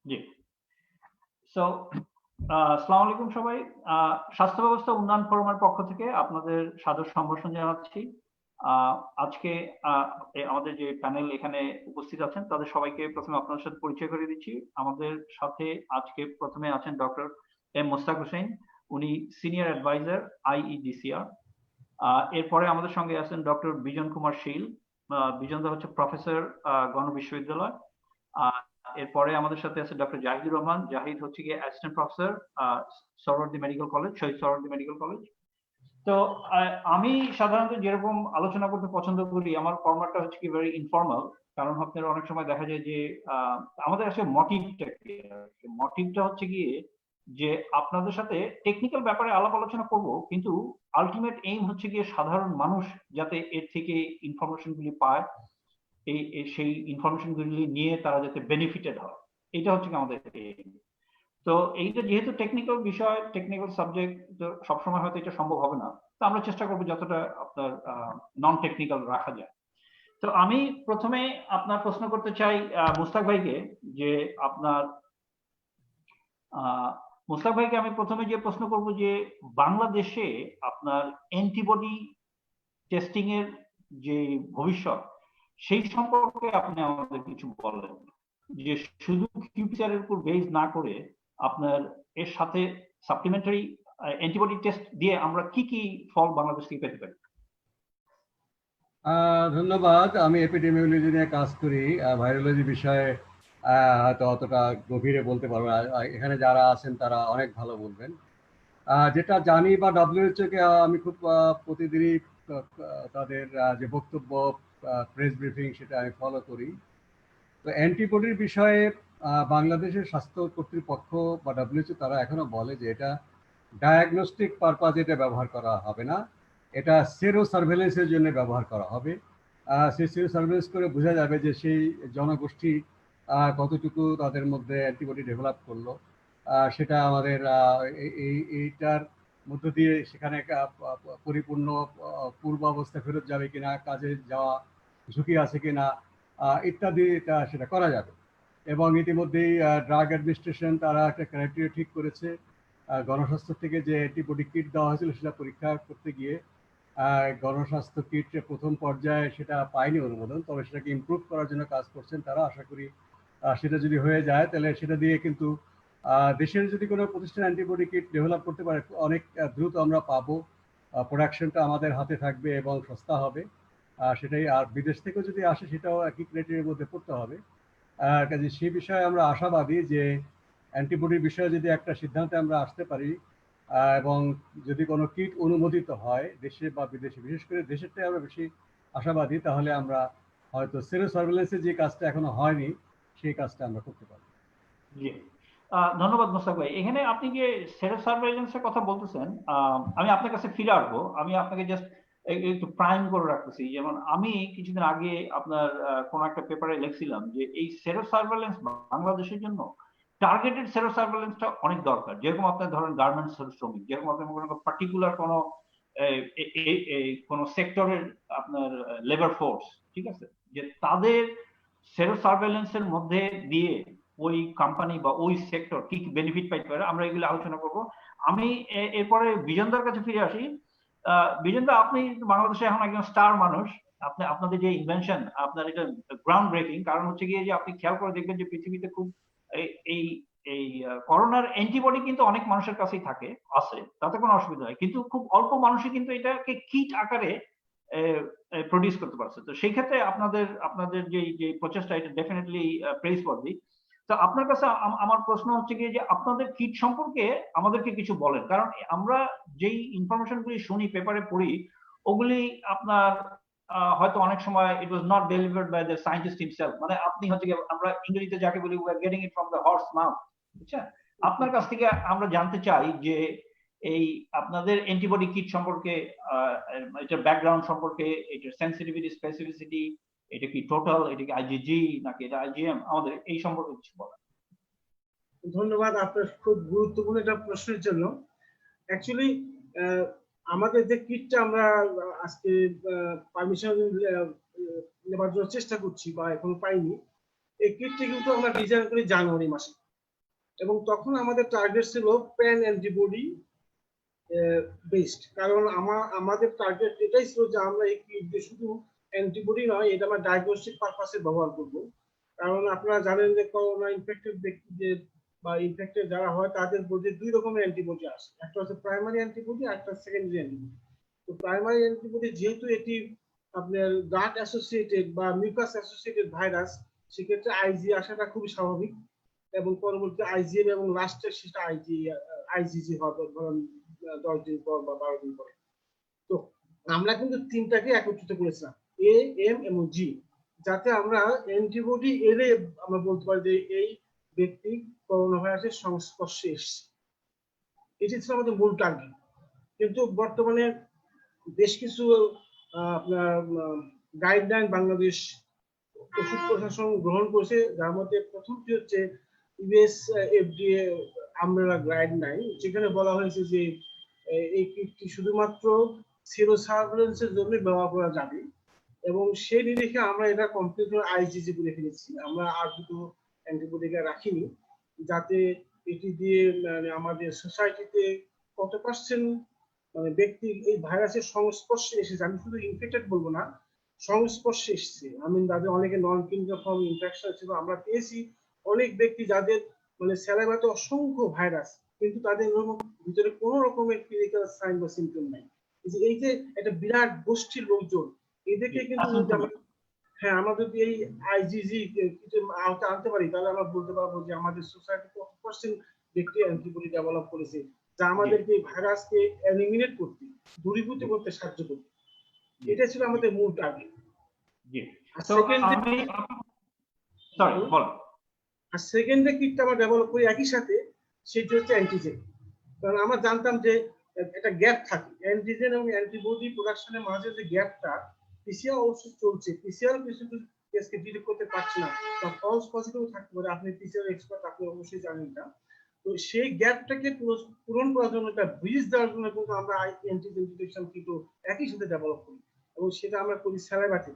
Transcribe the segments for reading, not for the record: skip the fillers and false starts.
জি। So আসসালামু আলাইকুম সবাই। স্বাস্থ্য ব্যবস্থা উন্নয়ন ফোরামের পক্ষ থেকে আপনাদের সাদর সম্ভাষণ জানাচ্ছি। আ আজকে আ আমাদের যে প্যানেল এখানে উপস্থিত আছেন তাদের সবাইকে ১ম এ আপনাদের সাথে পরিচয় করিয়ে দিচ্ছি। আমাদের সাথে আজকে ১ম এ আছেন ডক্টর এম মোস্তাক হোসেন। উনি সিনিয়র অ্যাডভাইজার IEDCR। এরপরে আমাদের সঙ্গে আছেন ডক্টর বিজন কুমার শীল। বিজন দা হচ্ছে প্রফেসর গণ বিশ্ববিদ্যালয়। আহ, এরপরে আমাদের সাথে আছে ডক্টর জাহিদুর রহমান। জাহিদ হচ্ছে গিয়ে assistant professor Suhrawardy medical college, Shaheed Suhrawardy medical college. তো আমি সাধারণত যেরকম আলোচনা করতে পছন্দ করি, আমার ফরম্যাটটা হচ্ছে কি ভেরি ইনফর্মাল। কারণ আপনার অনেক সময় দেখা যায় যে আমাদের আসলে মোটিভটা কি, মোটিভটা হচ্ছে গিয়ে যে আপনাদের সাথে টেকনিক্যাল ব্যাপারে আলাপ আলোচনা করব, কিন্তু আলটিমেট এইম হচ্ছে গিয়ে সাধারণ মানুষ যাতে এর থেকে ইনফরমেশন গুলি পায়, সেই ইনফরমেশন গুলি নিয়ে তারা যাতে বেনিফিটেড হয়, এটা হচ্ছে কি আমাদের aim। তো এইটা যেহেতু টেকনিক্যাল বিষয়, টেকনিক্যাল সাবজেক্ট, তো সবসময় হয়তো এটা সম্ভব হবে না। তো আমরা চেষ্টা করবো যতটা আপনার নন টেকনিক্যাল রাখা যায়। তো আমি প্রথমে আপনার প্রশ্ন করতে চাই মুস্তাক ভাইকে, যে আপনার আহ, মুস্তাক ভাইকে আমি প্রথমে যে প্রশ্ন করব যে বাংলাদেশে আপনার অ্যান্টিবডি টেস্টিং এর যে ভবিষ্যৎ, সেই সম্পর্কে আপনি আমাদের কিছু বলেন, যে শুধু কিউপিসিআর এর উপর বেস না করে আপনার এর সাথে সাপ্লিমেন্টারি অ্যান্টিবডি টেস্ট দিয়ে আমরা কি কি ফল বাংলাদেশ থেকে পেতে পারি? ধন্যবাদ। আমি এপিডেমিওলজি নিয়ে কাজ করি। ভাইরোলজি বিষয়ে হয়তো অতটা গভীরে বলতে পারবো না। এখানে যারা আছেন তারা অনেক ভালো বলবেন। যেটা জানি বা WHO কে আমি খুব প্রতিদিনই তাদের যে বক্তব্য, প্রেস ব্রিফিং, সেটা আমি ফলো করি। তো অ্যান্টিবডির বিষয়ে বাংলাদেশের স্বাস্থ্য কর্তৃপক্ষ বা WHO তারা এখনো বলে যে এটা ডায়াগনস্টিক পারপাজে এটা ব্যবহার করা হবে না, এটা সেরো সার্ভেলেন্সের জন্য ব্যবহার করা হবে। সেই সেরো সার্ভেলেন্স করে বোঝা যাবে যে সেই জনগোষ্ঠী কতটুকু তাদের মধ্যে অ্যান্টিবডি ডেভেলপ করলো। সেটা আমাদের এইটার মধ্য দিয়ে সেখানে পরিপূর্ণ পূর্বাবস্থা ফেরত যাবে কিনা, কাজে যাওয়া ঝুঁকি আছে কিনা, ইত্যাদি সেটা করা যাবে। এবং ইতিমধ্যেই ড্রাগ অ্যাডমিনিস্ট্রেশন তারা একটা ক্রাইটেরিয়া ঠিক করেছে। গণস্বাস্থ্য থেকে যে অ্যান্টিবডি কিট দেওয়া হয়েছিল সেটা পরীক্ষা করতে গিয়ে গণস্বাস্থ্য কিট প্রথম পর্যায়ে সেটা পায়নি অনুমোদন, তবে সেটাকে ইমপ্রুভ করার জন্য কাজ করছেন তারা। আশা করি সেটা যদি হয়ে যায় তাহলে সেটা দিয়ে কিন্তু দেশের যদি কোনো প্রতিষ্ঠান অ্যান্টিবডি কিট ডেভেলপ করতে পারে অনেক দ্রুত আমরা পাবো। প্রোডাকশনটা আমাদের হাতে থাকবে এবং সস্তা হবে। সেটাই। আর বিদেশ থেকেও যদি আসে সেটাও একই ক্রাইটেরিয়ার মধ্যে পড়তে হবে। কাজে সেই বিষয়ে আমরা আশাবাদী যে অ্যান্টিবডির বিষয়ে যদি একটা সিদ্ধান্তে আমরা আসতে পারি এবং যদি কোনো কিট অনুমোদিত হয় দেশে বা বিদেশে, বিশেষ করে দেশেরটাই আমরা বেশি আশাবাদী, তাহলে আমরা হয়তো সেরো সার্ভেলেন্সের যে কাজটা এখনো হয়নি সেই কাজটা আমরা করতে পারি। জি, ধন্যবাদ মোস্তাক ভাই। এখানে আপনি যে সেলফ সার্ভেইলেন্সের কথা বলতেছেন, আমি আপনার কাছে ফিরে আসবো। আমি আপনাকে জাস্ট একটু প্রাইম করে রাখতেছি। যেমন আমি কিছুদিন আগে আপনার কোন একটা পেপারে লিখছিলাম যে এই সেলফ সার্ভেইলেন্স বাংলাদেশের জন্য টার্গেটেড সেলফ সার্ভেইলেন্সটা অনেক দরকার। যেরকম আপনার ধরেন গার্মেন্টস শ্রমিক, যেরকম আপনি মনে করেন পার্টিকুলার কোনো কোন সেক্টরের আপনার লেবার ফোর্স, ঠিক আছে, যে তাদের সেলফ সার্ভেইলেন্সের মধ্যে দিয়ে ওই কোম্পানি বা ওই সেক্টর কি কি বেনিফিট পাইতে পারে, আমরা এগুলো আলোচনা করব। আমি এরপরে বিজনদার কাছে ফিরে আসি। বিজনদা, আপনি বাংলাদেশে এখন একজন স্টার মানুষ। আপনি আপনাদের যে ইনভেনশন, আপনার এটা গ্রাউন্ড ব্রেকিং। কারণ হচ্ছে গিয়ে যে আপনি খেয়াল করে দেখবেন যে পৃথিবীতে খুব এই এই করোনার অ্যান্টিবডি কিন্তু অনেক মানুষের কাছেই থাকে, আছে, তাতে কোনো অসুবিধা নেই, কিন্তু খুব অল্প মানুষই কিন্তু এটাকে কিট আকারে প্রডিউস করতে পারছে। তো সেই ক্ষেত্রে আপনাদের আপনাদের যে প্রচেষ্টা, এটা ডেফিনেটলি প্রেজ করবি। তো আপনার কাছে আমার প্রশ্ন হচ্ছে গিয়ে যে আপনাদের কিট সম্পর্কে আমাদেরকে কিছু বলেন। কারণ আমরা যেই ইনফরমেশন গুলি শুনি, পেপারে পড়ি, ওগুলি আপনার হয়তো অনেক সময় it was not delivered by the scientist himself. মানে আপনি হচ্ছে আমরা ইংরেজিতে যাকে বলি we are getting it from the horse mouth. বুঝছেন? আপনার কাছ থেকে আমরা জানতে চাই যে এই আপনাদের অ্যান্টিবডি কিট সম্পর্কে, এটার ব্যাকগ্রাউন্ড সম্পর্কে, এটার সেন্সিটিভিটি, স্পেসিফিসিটি, এটা কি টোটাল, এটা কি IgG নাকি এটা IgM, আমাদের এই সম্পর্কে কিছু বলেন। ধন্যবাদ আপনার খুব গুরুত্বপূর্ণ একটা প্রশ্নের জন্য। অ্যাকচুয়ালি আমাদের যে কিটটা আমরা আজকে পারমিশন নেবার জন্য চেষ্টা করছি বা এখনো পাইনি, এই কিটটা কিন্তু আমরা ডিজাইন করি জানুয়ারি মাসে। এবং তখন আমাদের টার্গেট ছিল প্যান অ্যান্টিবডি বেসড, কারণ আমাদের টার্গেট এটাই ছিল যে আমরা এই কিট দিয়ে শুধু অ্যান্টিবডি নয়, এটা আমরা ডায়াগনস্টিক পারপাসে ব্যবহার করব। কারণ আপনারা জানেন যে করোনা ইনফেক্টেড ব্যক্তিদের বা ইনফেক্টেড যারা হয় তাদের মধ্যে দুই রকমের অ্যান্টিবডি আসে, একটা হচ্ছে প্রাইমারি অ্যান্টিবডি আর একটা সেকেন্ডারি অ্যান্টিবডি। তো প্রাইমারি অ্যান্টিবডি যেহেতু এটি আপনার গাট অ্যাসোসিয়েটেড বা মিউকাস অ্যাসোসিয়েটেড ভাইরাস, সেক্ষেত্রে আইজি আসাটা খুবই স্বাভাবিক, এবং পরবর্তী আইজিএম এবং লাস্টে সেটা আইজিজি হবে ধরুন 10 দিন পর বা 12 দিন পরে। তো আমরা কিন্তু তিনটাকে একত্রিত করেছিলাম, এ, এম এবং জি, যাতে আমরা অ্যান্টিবডি এলে আমরা বলতে পারি যে এই ব্যক্তি করোনা ভাইরাসের সংস্পর্শে এসেছে। এটি ছিল আমাদের মূল টার্গেট। কিন্তু বর্তমানে বেশ কিছু আপনার গাইডলাইন বাংলাদেশ ওষুধ প্রশাসন গ্রহণ করেছে, যার মধ্যে প্রথমটি হচ্ছে ইউএস এফডিএ আমব্রেলা গাইডলাইন, যেখানে বলা হয়েছে যে এই কিটটি শুধুমাত্র সেরো সার্ভেলেন্সের জন্য ব্যবহার করা যাবে, এবং সেই নিরিখে আমরা এটা কমপ্লিট আইজিজি করে ফেলেছি। আমরা আর দুটো অ্যান্টিবডিকে রাখিনি, যাতে এটি দিয়ে মানে আমাদের সোসাইটিতে কত পার্সেন্ট মানে ব্যক্তি এই ভাইরাসের সংস্পর্শে এসেছে, আমি শুধু ইনফেক্টেড বলবো না, সংস্পর্শে এসেছে। আমি যাদের অনেকে নন ক্লিনিক্যাল ইনফেকশন ছিল, আমরা পেয়েছি অনেক ব্যক্তি যাদের মানে স্যালাইভাতে অসংখ্য ভাইরাস, কিন্তু তাদের ভিতরে কোনো রকমের ক্লিনিক্যাল সাইন বা সিমটম নাই। এই যে একটা বিরাট গোষ্ঠীর লোকজন, এদেরকে কিন্তু হ্যাঁ, আমরা যদি এই আইজিজি কিছু আওতা আনতে পারি, তাহলে আমরা বলতে পারবো যে আমাদের সোসাইটি কত পার্সেন্ট ব্যক্তি অ্যান্টিবডি ডেভেলপ করেছে, যা আমাদেরকে ভাইরাসকে এলিমিনেট করতে, দূরীভূত করতে সাহায্য করবে। এটা ছিল আমাদের মূল টার্গেট। আর সেকেন্ডে কিটটা আমরা ডেভেলপ করি একই সাথে, সেটি হচ্ছে অ্যান্টিজেন। কারণ আমরা জানতাম যে একটা গ্যাপ থাকে অ্যান্টিজেন এবং অ্যান্টিবডি প্রোডাকশনের মাঝে, যে গ্যাপটা পিসিআর অবশ্য চলছে, পিসিআর কিছু কেসকে ডিটেক্ট করতে পারছে না, বা ফলস পজিটিভ থাকতে পারে, আপনি পিসিআর এক্সপার্ট, আপনি অবশ্যই জানেন না। তো সেই গ্যাপটাকে পূরণ করার জন্য, একটা ব্রিজ দেওয়ার জন্য কিন্তু আমরা অ্যান্টিজেন ডিটেকশন কিন্তু একই সাথে ডেভেলপ করি, এবং সেটা আমরা করি স্যালাইভাতে।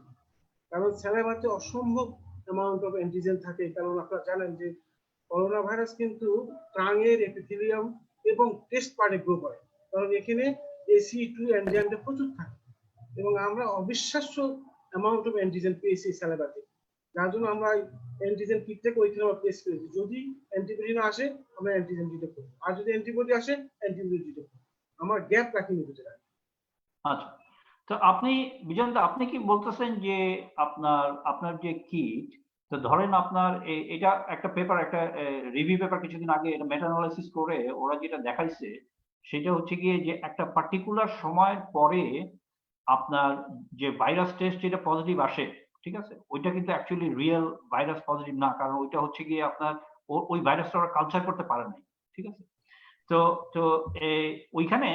কারণ স্যালাইভাতে অসম্ভব অ্যামাউন্ট অফ অ্যান্টিজেন থাকে, কারণ আপনারা জানেন যে করোনা ভাইরাস কিন্তু ট্রাঙের এপিথেলিয়াম এবং টেস্ট পার্টে গ্রো করে, কারণ এখানে AC2 এনজাইমটা প্রচুর থাকে, এবং আমরা অবিশ্বাস্য অ্যামাউন্ট অফ অ্যান্টিজেন পেয়েছি স্যালাইভাতে, যার জন্য আমরা অ্যান্টিজেন কিট থেকে ওইখানে আমরা প্লেস করেছি। যদি অ্যান্টিবডি না আসে, আমরা অ্যান্টিজেন ডিটেক্ট করি, আর যদি অ্যান্টিবডি আসে, অ্যান্টিবডি ডিটেক্ট করি। আমার গ্যাপ রাখিনি ভিতরে। আচ্ছা, তো আপনি বিজয়ন্ত, আপনি কি বলতেছেন যে আপনার যে কিট, তো ধরেন আপনার এটা একটা পেপার, একটা রিভিউ পেপার কিছুদিন আগে মেটা অ্যানালাইসিস করে ওরা যেটা দেখাইছে, সেটা হচ্ছে গিয়ে যে একটা পার্টিকুলার সময়ের পরে আপনার যে ভাইরাস টেস্ট যেটা পজিটিভ আসে, ঠিক আছে, ওইটা কিন্তু অ্যাকচুয়ালি রিয়েল ভাইরাস পজিটিভ না, কারণ ওইটা হচ্ছে গিয়ে আপনার ওই ভাইরাসটা ওরা কালচার করতে পারে নাই, ঠিক আছে। তো তো ওইখানে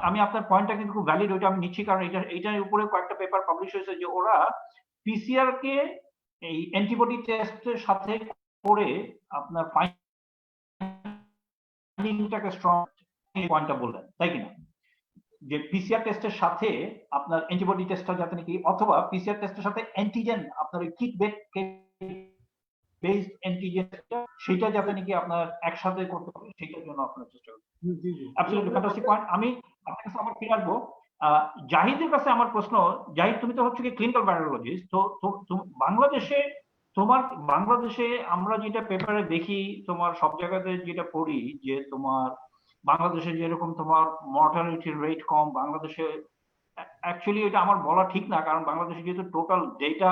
আমি আপনার পয়েন্টটা কিন্তু খুব ভ্যালিড, ওইটা আমি নিচ্ছি, কারণ এইটার উপরে কয়েকটা পেপার পাবলিশ হয়েছে যে ওরা পিসিআর কে এই অ্যান্টিবডি টেস্টের সাথে করে আপনার ফাইন্ডিংটাকে স্ট্রং, পয়েন্টটা বললেন, তাই কিনা, যে পিসিআর টেস্টের সাথে আপনার অ্যান্টিবডি টেস্টটা যাতে নাকি, অথবা পিসিআর টেস্টের সাথে অ্যান্টিজেন, আপনার ওই কিট বেসড অ্যান্টিজেন, সেটা যাতে নাকি আপনার একসাথে করতে পারে, সেটার জন্য আপনার চেষ্টা করবেন। Absolutely fantastic point. আমি আপনার কাছে আবার ফিরে আসবো। জাহিদের কাছে আমার প্রশ্ন, জাহিদ, তুমি তো হচ্ছে কি ক্লিনিক্যাল ভাইরোলজিস্ট, তো বাংলাদেশে আমরা যেটা পেপারে দেখি, তোমার সব জায়গাতে যেটা পড়ি, যে তোমার বাংলাদেশে যেরকম তোমার মর্টালিটি রেট কম, বাংলাদেশে অ্যাকচুয়ালি এটা আমার বলা ঠিক না, কারণ বাংলাদেশে যেহেতু টোটাল ডেটা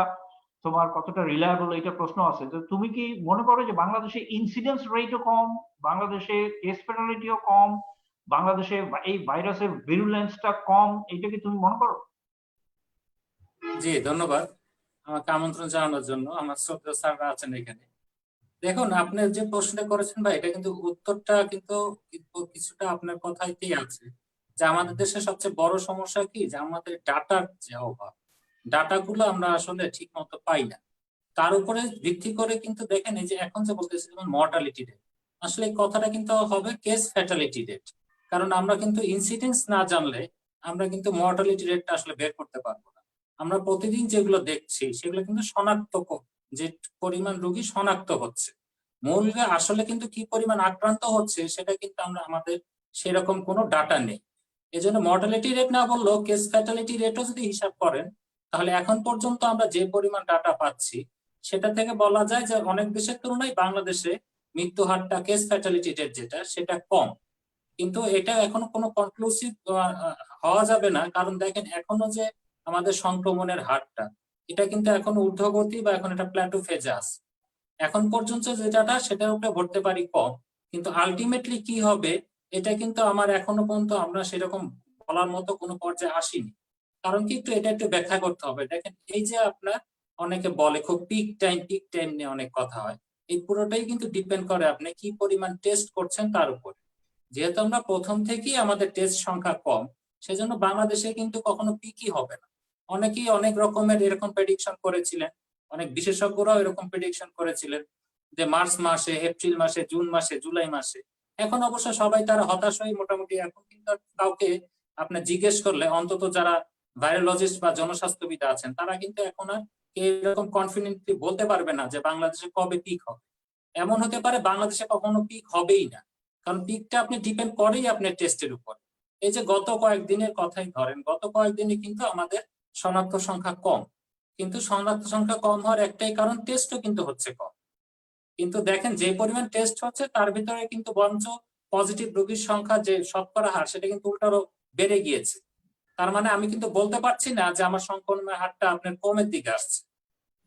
তোমার কতটা রিলায়েবল, এটা প্রশ্ন আছে। তো তুমি কি মনে করো যে বাংলাদেশে ইনসিডেন্স রেটও কম, বাংলাদেশে কেস ফ্যাটালিটিও কম, বাংলাদেশে এই ভাইরাসের ভিরুলেন্সটা কম, এটা কি তুমি মনে করো? জি, ধন্যবাদ আমাকে আমন্ত্রণ জানানোর জন্য। আমার শ্রদ্ধেয় স্যাররা আছেন এখানে। দেখুন, আপনি যে প্রশ্নটা করেছেন ভাই, এটা কিন্তু উত্তরটা কিন্তু কিছুটা আপনার কথাইতেই আছে, যে আমাদের দেশের সবচেয়ে বড় সমস্যা কি, যে আমাদের ডাটার যে অভাব, ডাটাগুলো আমরা আসলে ঠিক মতো পাই না। তার উপরে ভিত্তি করে কিন্তু দেখেন, এই যে এখন যে বলতেছি যেমন মর্টালিটি রেট, আসলে এই কথাটা কিন্তু হবে কেস ফ্যাটালিটি রেট, কারণ আমরা কিন্তু ইনসিডেন্স না জানলে আমরা কিন্তু মর্টালিটি রেটটা আসলে বের করতে পারবো না। আমরা প্রতিদিন যেগুলো দেখছি সেগুলো কিন্তু শনাক্ত, যে পরিমাণ রোগী শনাক্ত হচ্ছে, মূলে আসলে কিন্তু কি পরিমাণ আক্রান্ত হচ্ছে সেটা কিন্তু আমাদের সেরকম কোনো ডাটা নেই। এজন্য মর্টালিটি রেট না বললেও কেস ফ্যাটালিটি রেটও যদি হিসাব করেন, তাহলে এখন পর্যন্ত আমরা যে পরিমাণ ডাটা পাচ্ছি সেটা থেকে বলা যায় যে অনেক দেশের তুলনায় বাংলাদেশে মৃত্যু হারটা, কেস ফ্যাটালিটি রেট যেটা, সেটা কম। কিন্তু এটা এখনো কোনো কনক্লুসিভ হওয়া যাবে না, কারণ দেখেন এখনো যে আমাদের সংক্রমণের হারটা, এটা কিন্তু এখনো ঊর্ধ্বগতি বা এখন এটা প্ল্যাটো ফেজে আছে। এখন পর্যন্ত যেটা সেটার উপরে ধরতে পারি কম, কিন্তু আলটিমেটলি কি হবে এটা কিন্তু আমার এখনো পর্যন্ত আমরা সেরকম বলার মতো কোনো পর্যায়ে আসিনি। কারণ কি, এটা একটু ব্যাখ্যা করতে হবে। দেখেন এই যে আপনার অনেকে বলে খুব পিক টাইম নিয়ে অনেক কথা হয়, এই পুরোটাই কিন্তু ডিপেন্ড করে আপনি কি পরিমাণ টেস্ট করছেন তার উপর। যেহেতু আমরা প্রথম থেকেই আমাদের টেস্ট সংখ্যা কম, সেজন্য বাংলাদেশে কিন্তু কখনো পিকই হবে না। অনেকেই অনেক রকমের এরকম প্রেডিকশন করেছিলেন, অনেক বিশেষজ্ঞরাও এরকম প্রেডিকশন করেছিলেন যে মার্চ মাসে, এপ্রিল মাসে, জুন মাসে, জুলাই মাসে। এখন অবশ্য সবাই তারা হতাশ হয়ে মোটামুটি এখন কিন্তু কাউকে আপনার জিজ্ঞেস করলে, অন্তত যারা ভাইরোলজিস্ট বা জনস্বাস্থ্যবিদ আছেন, তারা কিন্তু এখন আর এরকম কনফিডেন্টলি বলতে পারবে না যে বাংলাদেশে কবে পিক হবে। এমন হতে পারে বাংলাদেশে কখনো পিক হবেই না, কারণ পিকটা আপনি ডিপেন্ড করেই আপনার টেস্টের উপর। এই যে গত কয়েকদিনের কথাই ধরেন, গত কয়েকদিনে কিন্তু আমাদের শনাক্ত সংখ্যা কম, কিন্তু শনাক্ত সংখ্যা কম হওয়ার একটাই কারণ, টেস্টও কিন্তু হচ্ছে কম। কিন্তু দেখেন যে পরিমাণ টেস্ট হচ্ছে তার ভিতরে কিন্তু বরঞ্চ পজিটিভ রোগীর সংখ্যা যে শতকরা হার, সেটা কিন্তু উল্টারও বেড়ে গিয়েছে। তার মানে আমি কিন্তু বলতে পারছি না যে আমার সংক্রমণের হারটা আপনার কমের দিকে আসছে।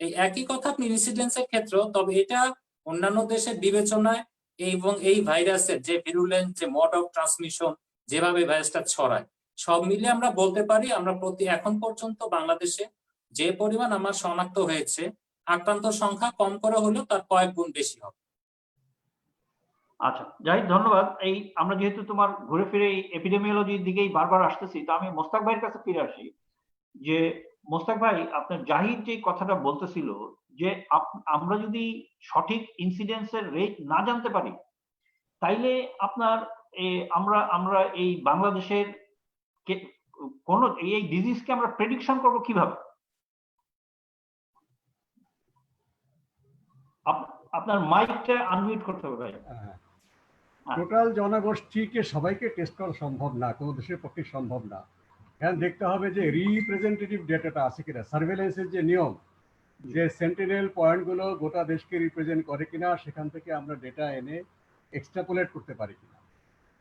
এই একই কথা আপনি ইনসিডেন্সের ক্ষেত্রেও, তবে এটা অন্যান্য দেশের বিবেচনায় এবং এই ভাইরাসের যে ভিরুলেন্ট, যে মোড অফ ট্রান্সমিশন, যেভাবে ভাইরাসটা ছড়ায়, সব মিলিয়ে আমরা বলতে পারি আমরা এখন পর্যন্ত বাংলাদেশে যে পরিমাণ আমার শনাক্ত হয়েছে, আক্রান্ত সংখ্যা কম করে হলেও তার কয়েক গুণ বেশি হবে। আচ্ছা, জাহিদ ধন্যবাদ। এই আমরা যেহেতু তোমার ঘুরে ফিরে এই এপিডেমিওলজির দিকেই বারবার আসতেছি, তো আমি মোস্তাক ভাইয়ের কাছে ফিরে আসি। যে মোস্তাক ভাই, আপনার জাহিদ যে কথাটা বলতেছিল যে আমরা যদি সঠিক ইনসিডেন্সের রেট না জানতে পারি, তাইলে আপনার আমরা আমরা এই বাংলাদেশের কোন এই ডিজিজকে আমরা প্রেডিকশন করব কিভাবে? আপনার মাইকটা আনমিউট করতে হবে ভাই। টোটাল জনগোষ্ঠীকে সবাইকে টেস্ট করা সম্ভব না, কোনো দেশের পক্ষে সম্ভব না। এখন দেখতে হবে যে রিপ্রেজেন্টেটিভ ডেটাটা আছে কিনা, সার্ভেলেন্সের যে নিয়ম, যে সেন্টিনেল পয়েন্টগুলো গোটা দেশকে রিপ্রেজেন্ট করে কিনা, সেখান থেকে আমরা ডেটা এনে এক্সট্রাপোলেট করতে পারি কিনা।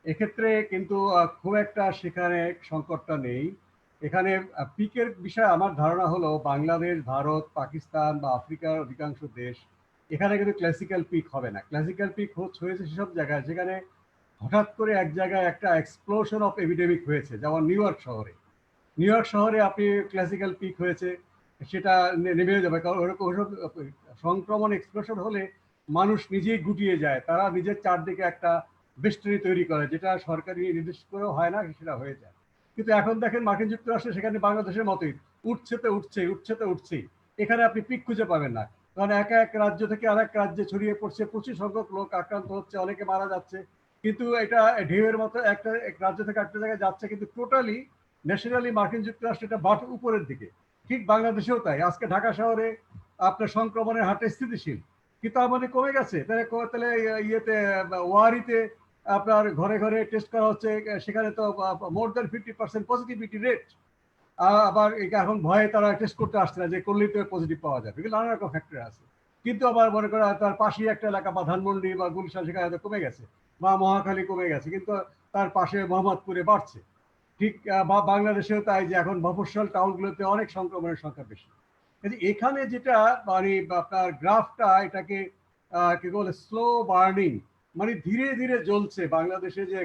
এক্ষেত্রে কিন্তু খুব একটা সেখানে সংকটটা নেই। এখানে পিকের বিষয়ে আমার ধারণা হলো বাংলাদেশ, ভারত, পাকিস্তান বা আফ্রিকার অধিকাংশ দেশ, এখানে কিন্তু ক্লাসিক্যাল পিক হবে না। ক্লাসিক্যাল পিক হয়েছে সেসব জায়গায় যেখানে হঠাৎ করে এক জায়গায় একটা এক্সপ্লোশন অফ এপিডেমিক হয়েছে, যেমন নিউ ইয়র্ক শহরে। নিউ ইয়র্ক শহরে আপনি ক্লাসিক্যাল পিক হয়েছে, সেটা নেমে যাবে, কারণ ওরকম সংক্রমণ এক্সপ্লোশন হলে মানুষ নিজেই গুটিয়ে যায়, তারা নিজের চারদিকে একটা বেষ্টনী তৈরি করে, যেটা সরকারি নির্দেশ করেও হয় না, সেটা হয়ে যায়। কিন্তু এখন দেখেন মার্কিন যুক্তরাষ্ট্রে সেখানে বাংলাদেশের মতোই উঠছে তো উঠছেই। এখানে আপনি পিক খুঁজে পাবেন না, কারণ এক রাজ্য থেকে আরেক রাজ্যে ছড়িয়ে পড়ছে, প্রচুর সংখ্যক লোক আক্রান্ত হচ্ছে, অনেকে মারা যাচ্ছে। কিন্তু এটা ঢেউয়ের মতো একটা এক রাজ্য থেকে একটা জায়গায় যাচ্ছে, কিন্তু টোটালি ন্যাশনালি মার্কিন যুক্তরাষ্ট্রে এটা বাট উপরের দিকে। ঠিক বাংলাদেশেও তাই। আজকে ঢাকা শহরে আপনার সংক্রমণের হারটা স্থিতিশীল, কিন্তু আমাদের কমে গেছে। তাহলে ইয়েতে ওয়ারিতে আপনার ঘরে ঘরে টেস্ট করা হচ্ছে, সেখানে তো মোর দ্যান 50% পজিটিভিটি রেট। আবার এখন ভয়ে তারা টেস্ট করতে আসছে না, যে করলেই তো পজিটিভ পাওয়া যাবে। এগুলো নানা রকম ফ্যাক্টর আছে। কিন্তু আবার মনে করা তার পাশেই একটা এলাকা বা ধানমন্ডি বা গুলশান, সেখানে কমে গেছে, বা মহাখালী কমে গেছে, কিন্তু তার পাশে মোহাম্মদপুরে বাড়ছে। ঠিক বাংলাদেশেও তাই, যে এখন মফস্বল টাউনগুলোতে অনেক সংক্রমণের সংখ্যা বেশি। এখানে যেটা মানে আপনার গ্রাফটা, এটাকে কি বলে, স্লো বার্নিং, মানে ধীরে ধীরে জ্বলছে। বাংলাদেশে যে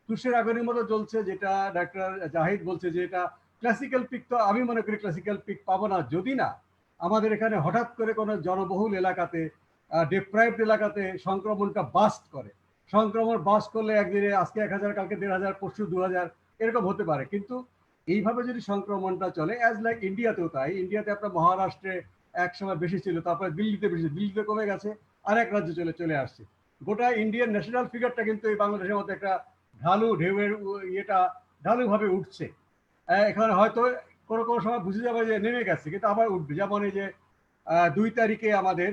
তুষের আগুনের মতো জ্বলছে, যেটা ডাক্তার জাহিদ বলছে যে এটা ক্লাসিক্যাল পিক। তো আমি মনে করি ক্লাসিক্যাল পিক পাবো না, যদি না আমাদের এখানে হঠাৎ করে কোনো জনবহুল এলাকাতে, ডিপ্রাইভড এলাকাতে সংক্রমণটা বাস্ট করে। সংক্রমণ বাস্ট করলে একদিনে আজকে 1000, কালকে 1500, পরশু 2000, এরকম হতে পারে। কিন্তু এইভাবে যদি সংক্রমণটা চলে, অ্যাজ লাইক ইন্ডিয়াতেও তাই। ইন্ডিয়াতে আপনার মহারাষ্ট্রে এক সময় বেশি ছিল, তারপরে দিল্লিতে কমে গেছে, আরেক রাজ্যে চলে আসছে। গোটা ইন্ডিয়ান ন্যাশনাল ফিগারটা কিন্তু এই বাংলাদেশের মধ্যে একটা ঢেউয়ের ঢালুভাবে উঠছে। এখানে হয়তো কোনো সময় বুঝে যাবে যে নেমে গেছে, কিন্তু আবার উঠবে। যেমন এই যে 2 তারিখে আমাদের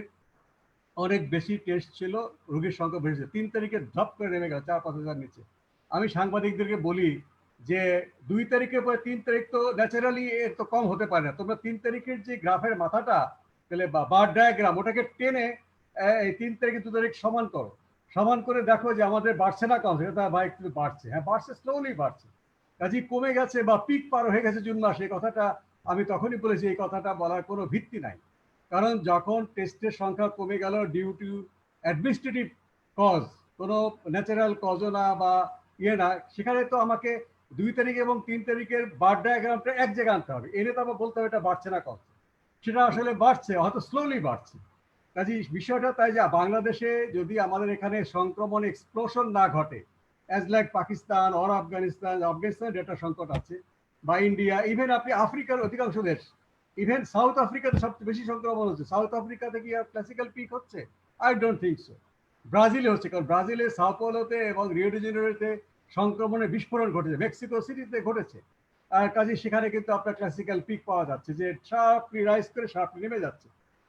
অনেক বেশি টেস্ট ছিল, রোগীর সংখ্যা বেশি ছিল। 3 তারিখে ধপ করে নেমে গেল 4-5 হাজার নিচে। আমি সাংবাদিকদেরকে বলি যে 2 তারিখের পরে 3 তারিখ তো ন্যাচারালি এর তো কম হতে পারে না, তোমরা 3 তারিখের যে গ্রাফের মাথাটা তাহলে বা বার ডায়াগ্রাম ওটাকে টেনে এই 3 তারিখে 2 তারিখ সমান করো, সমান করে দেখো যে আমাদের বাড়ছে না কম, সেটা ভাই একটু বাড়ছে, হ্যাঁ বাড়ছে, স্লোলি বাড়ছে, কাজে কমে গেছে বা পিক পার হয়ে গেছে জুন মাসে, এই কথাটা আমি তখনই বলেছি এই কথাটা বলার কোনো ভিত্তি নাই। কারণ যখন টেস্টের সংখ্যা কমে গেল ডিউ টু অ্যাডমিনিস্ট্রেটিভ কজ, কোনো ন্যাচারাল কজও না বা ইয়ে না, সেখানে তো আমাকে 2 তারিখ এবং 3 তারিখের বার ডায়াগ্রামটা এক জায়গায় আনতে হবে, এনে তো আমার বলতে হবে এটা বাড়ছে না কম, সেটা আসলে বাড়ছে, হয়তো স্লোলি বাড়ছে। কাজে বিষয়টা তাই যে বাংলাদেশে যদি আমাদের এখানে সংক্রমণ এক্সপ্লোশন না ঘটে, as like Pakistan or Afghanistan, Afghanistan data সংকট আছে, বা ইন্ডিয়া, ইভেন আপনি আফ্রিকার অধিকাংশ দেশ, ইভেন সাউথ আফ্রিকাতে সবচেয়ে বেশি সংক্রমণ হচ্ছে। সাউথ আফ্রিকাতে কি আর ক্লাসিক্যাল পিক হচ্ছে? I don't think so. ব্রাজিলে হচ্ছে, কারণ ব্রাজিলে সাও পাওলোতে এবং রিও ডি জেনেরোতে সংক্রমণের বিস্ফোরণ ঘটেছে, মেক্সিকো সিটিতে ঘটেছে, আর কাজে সেখানে কিন্তু আপনার ক্লাসিক্যাল পিক পাওয়া যাচ্ছে যে শার্পলি রাইজ করে শার্পলি নেমে যাচ্ছে।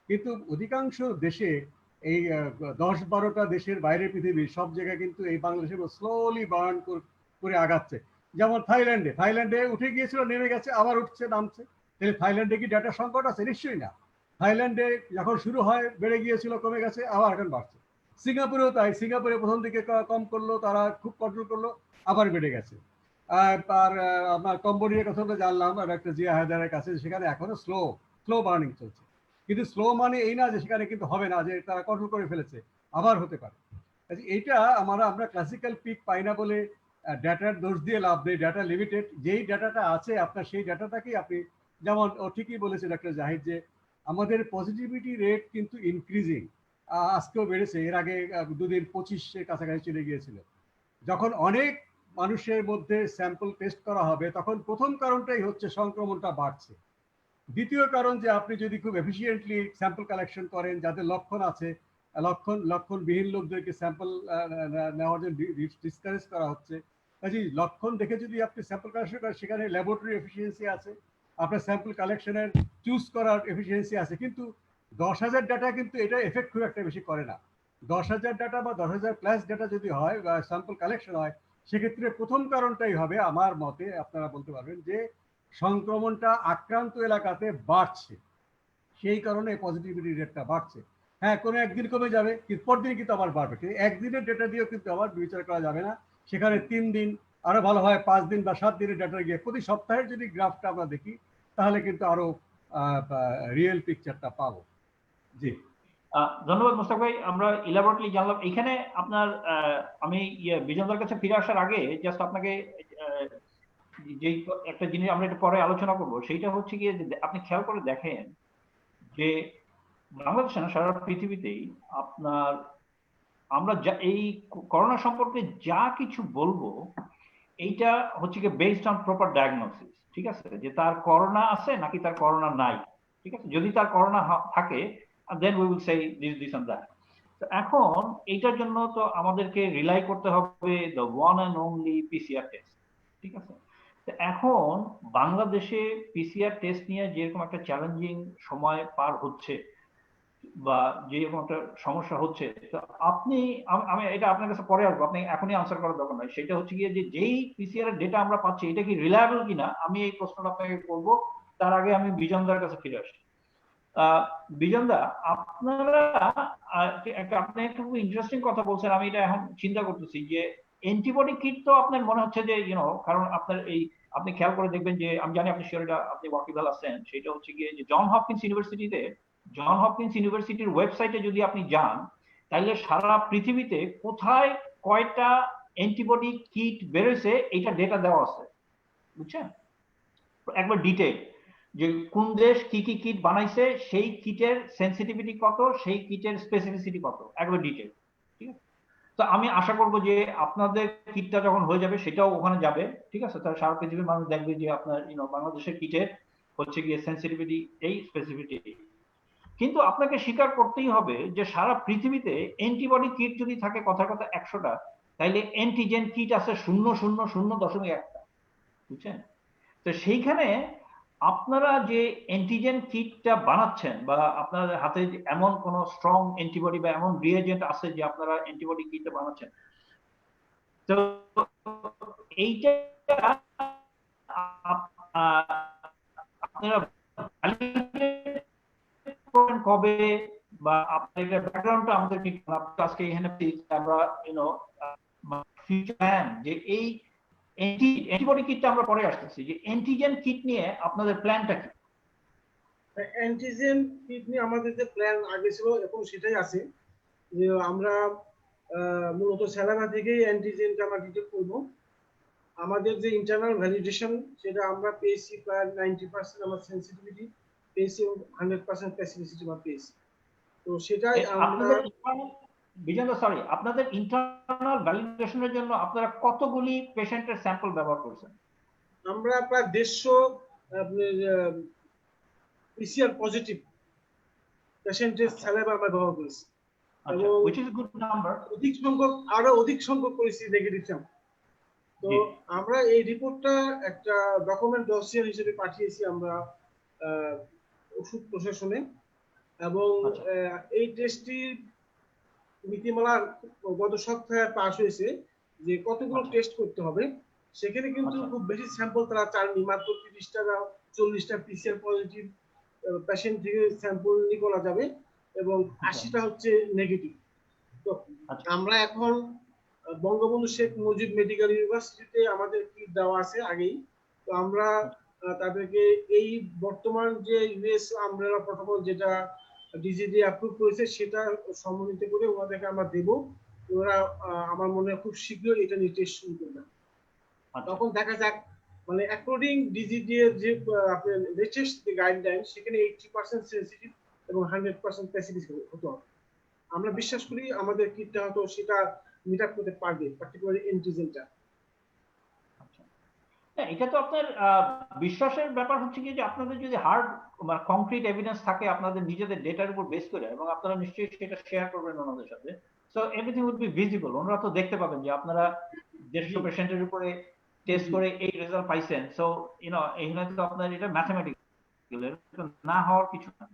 কিন্তু অধিকাংশ দেশে এই 10-12টা দেশের বাইরে পৃথিবীর সব জায়গায় কিন্তু এই বাংলাদেশে স্লোলি বার্ন করে আগাচ্ছে। যেমন থাইল্যান্ডে উঠে গিয়েছিল, নেমে গেছে, আবার উঠছে নামছে। তাহলে থাইল্যান্ডে কি ডেটা সংকট আছে? নিশ্চয়ই না। থাইল্যান্ডে যখন শুরু হয় বেড়ে গিয়েছিল, কমে গেছে, আবার এখন বাড়ছে। সিঙ্গাপুরেও তাই, সিঙ্গাপুরে প্রথম দিকে কম করলো, তারা খুব কন্ট্রোল করলো, আবার বেড়ে গেছে। আর আপনার কম্বোডিয়ার কথা তো জানলাম ডক্টর জিয়া হায়দারের কাছে, সেখানে এখনো স্লো বার্নিং চলছে। কিন্তু স্লো মানে এই না যে সেখানে কিন্তু হবে না, যে তারা কন্ট্রোল করে ফেলেছে, আবার হতে পারে। এইটা আমরা ক্লাসিক্যাল পিক পাই না বলে ডাটার দোষ দিয়ে লাভ নেই, ডাটা লিমিটেড। যেই ডাটাটা আছে আপনার, সেই ডাটাটাকেই আপনি, যেমন ও ঠিকই বলেছে ডক্টর জাহিদ যে আমাদের পজিটিভিটি রেট কিন্তু ইনক্রিজিং, আজকেও বেড়েছে, এর আগে 2 দিন 25-এর কাছাকাছি চলে গিয়েছিল। যখন অনেক মানুষের মধ্যে স্যাম্পল টেস্ট করা হবে, তখন প্রথম কারণটাই হচ্ছে সংক্রমণটা বাড়ছে। দ্বিতীয় কারণ যে আপনি যদি খুব এফিসিয়েন্টলি স্যাম্পল কালেকশন করেন, যাদের লক্ষণ আছে, লক্ষণবিহীন লোকদেরকে স্যাম্পল নেওয়ার জন্য ডিসকারেজ করা হচ্ছে। কাজে লক্ষণ দেখে যদি আপনি স্যাম্পল কালেকশন করেন, সেখানে ল্যাবরেটরি এফিসিয়েন্সি আছে, আপনার স্যাম্পল কালেকশনের চুজ করার এফিসিয়েন্সি আছে। কিন্তু 10,000 ডাটা কিন্তু এটা এফেক্ট খুব একটা বেশি করে না। 10,000 ডাটা বা 10,000 প্লাস ডাটা যদি হয় বা স্যাম্পল কালেকশন হয়, সেক্ষেত্রে প্রথম কারণটাই হবে আমার মতে, আপনারা বলতে পারবেন যে সংক্রমণটা আক্রান্ত এলাকাতে বাড়ছে, সেই কারণে পজিটিভিটি রেটটা বাড়ছে। হ্যাঁ, কোনো একদিন কমে যাবে, কিন্তু পরদিন কিন্তু আবার বাড়বে। কিন্তু একদিনের ডেটা দিয়েও কিন্তু আবার বিচার করা যাবে না, সেখানে 3 দিন, আরো ভালো হয় 5 দিন বা 7 দিনের ডেটা গিয়ে প্রতি সপ্তাহের যদি গ্রাফটা আমরা দেখি, তাহলে কিন্তু আরো রিয়েল পিকচারটা পাবো। জি, ধন্যবাদ মোস্তাক ভাই, আমরা ইলাবরেটলি জানলাম। এখানে আপনার আমি বিজনদার কাছে ফিরে আসার আগে জাস্ট আপনাকে যে একটা জিনিস আমরা একটু পরে আলোচনা করব, সেইটা হচ্ছে গিয়ে যে আপনি খেয়াল করে দেখেন যে বাংলাদেশে না, সারা পৃথিবীতেই আপনার আমরা এই করোনা সম্পর্কে যা কিছু বলবো, এইটা হচ্ছে গিয়ে বেসড অন প্রপার ডায়াগনোসিস। ঠিক আছে, যে তার করোনা আছে নাকি তার করোনা নাই। ঠিক আছে, যদি তার করোনা থাকে, then we will say this and that. এখন এইটার জন্য তো আমাদেরকে রিলাই করতে হবে the one and only PCR test. ঠিক আছে, এখন বাংলাদেশে পিসিআর টেস্ট নিয়ে যেরকম একটা চ্যালেঞ্জিং সময় পার হচ্ছে বা যেরকম একটা সমস্যা হচ্ছে, তো আপনি, আমি এটা আপনার কাছে পরে আসবো, আপনি এখনই আনসার করার দরকার নাই। সেটা হচ্ছে গিয়ে যে যেই পিসিআর এর ডেটা আমরা পাচ্ছি, এটা কি রিলায়েবল কিনা, আমি এই প্রশ্নটা আপনাকে করবো। তার আগে আমি বিজনদার কাছে ফিরে আসি। বিজনদা, আপনারা আপনি একটা খুব ইন্টারেস্টিং কথা বলছেন, আমি এটা এখন চিন্তা করতেছি যে অ্যান্টিবডি কিট তো আপনার মনে হচ্ছে যে কারণ আপনার এই, আপনি খেয়াল করে দেখবেন যে, আমি জানি আপনি শিওর এটা আপনি ওয়াকিবহাল আছেন, সেটা হচ্ছে গিয়ে যে জন হপকিন্স ইউনিভার্সিটির ওয়েবসাইটে যদি আপনি যান, তাহলে সারা পৃথিবীতে কোথায় কয়টা অ্যান্টিবডি কিট বেরোছে এটা ডেটা দেওয়া আছে, বুঝছেন, একবার ডিটেইল, যে কোন দেশ কি কি কিট বানাইছে, সেই কিটের সেন্সিটিভিটি কত, সেই কিটের স্পেসিফিসিটি কত, একবার ডিটেইল। ঠিক আছে, তো আমি আশা করব যে আপনাদের কিটটা যখন হয়ে যাবে সেটাও ওখানে যাবে। ঠিক আছে, তাহলে সারা পৃথিবীর মানুষ দেখবে যে আপনার বাংলাদেশের কিটের হচ্ছে গিয়ে সেন্সিটিভিটি এই, স্পেসিফিটি। কিন্তু আপনাকে স্বীকার করতেই হবে যে সারা পৃথিবীতে অ্যান্টিবডি কিট যদি থাকে কথার কথা 100টা, তাইলে অ্যান্টিজেন কিট আছে 0.0.0.1টা, বুঝছেন। তো সেইখানে আপনারা যে অ্যান্টিজেন কিটটা বানাচ্ছেন বা আপনাদের হাতে এমন কোন স্ট্রং অ্যান্টিবডি বা এমন রিএজেন্ট আছে যে আপনারা অ্যান্টিবডি কিটটা বানাচ্ছেন, তো এইটা আপনারা কবে বা আপনার এটা ব্যাকগ্রাউন্ডটা আমাদেরকে আজকে এখানে আমরা ফিউচার প্ল্যান যে এই অ্যান্টিবডি কিটটা আমরা পরে আসতেছি, যে অ্যান্টিজেন কিট নিয়ে আপনাদের প্ল্যানটা কি? অ্যান্টিজেন কিট নিয়ে আমাদের যে প্ল্যান আগে ছিল এখন সেটাই আছে, যে আমরা মূলত স্যালামা থেকেই অ্যান্টিজেনটা আমরা ডিটেক্ট করব। আমাদের যে ইন্টারনাল ভ্যালিডেশন সেটা আমরা পেয়েছি প্রায় 90% আমার সেন্সিটিভিটি পেয়েছি এবং 100% স্পেসিফিসিটি আমরা পেয়েছি। তো সেটাই আমরা আপনাদের ইন্টারনাল ভ্যালিডেশনের জন্য আপনারা কতগুলি পেশেন্টের স্যাম্পল ব্যবহার করছেন? আমরা প্রায় 150 পিসিআর পজিটিভ পেশেন্টের স্যালাইভা আমরা ব্যবহার করেছি, এবং which is a good number. অধিক সংখ্যক করেছি নেগেটিভ স্যাম্পল। তো আমরা এই রিপোর্টটা একটা ডকুমেন্ট ডসিয়ার হিসেবে পাঠিয়েছি আমরা ওষুধ প্রশাসনে, এবং এই টেস্টটি নীতিমালা গত সপ্তাহে পাস হয়েছে যে কতগুলো টেস্ট করতে হবে। সেখানে কিন্তু খুব বেশি স্যাম্পল তারা চাননি, মাত্র 30টা বা 40টা পিসিআর পজিটিভ পেশেন্ট থেকে স্যাম্পল করা যাবে এবং 80টা হচ্ছে নেগেটিভ। তো আমরা এখন বঙ্গবন্ধু শেখ মুজিব মেডিকেল ইউনিভার্সিটিতে আমাদের কিট দেওয়া আছে আগেই, তো আমরা তাদেরকে এই বর্তমান যে ইউএস আমব্রেলা প্রটোকল যেটা ডিজিডি অ্যাপ্রুভ করেছে সেটা সমন্বিত করে ওনাদেরকে আমরা দেব। ওরা আমার মনে হয় খুব শীঘ্রই এটা নিয়ে টেস্ট শুরু করবে। তখন দেখা যাক, মানে অ্যাকর্ডিং ডিজিডি এর যে আপনার লেটেস্ট গাইডলাইন সেখানে 80% সেনসিটিভ এবং 100% স্পেসিফিক হতে হবে। আমরা বিশ্বাস করি আমাদের কিটটা হয়তো সেটা মিট আপ করতে পারবে, পার্টিকুলারলি অ্যান্টিজেনটা। এটা তো আপনার বিশ্বাসের ব্যাপার হচ্ছে কি যে আপনাদের যদি হার্ড মানে কংক্রিট এভিডেন্স থাকে আপনাদের নিজেদের ডেটার উপর বেস করে, এবং আপনারা নিশ্চয়ই সেটা শেয়ার করবেন ওনাদের সাথে, so everything would be visible. ওনারা তো দেখতে পাবেন যে আপনারা 150 পেশেন্টের উপরে টেস্ট করে এই রেজাল্ট পাইছেন। সো এখানে তো আপনার এটা ম্যাথমেটিক্যাল না হওয়ার কিছু না।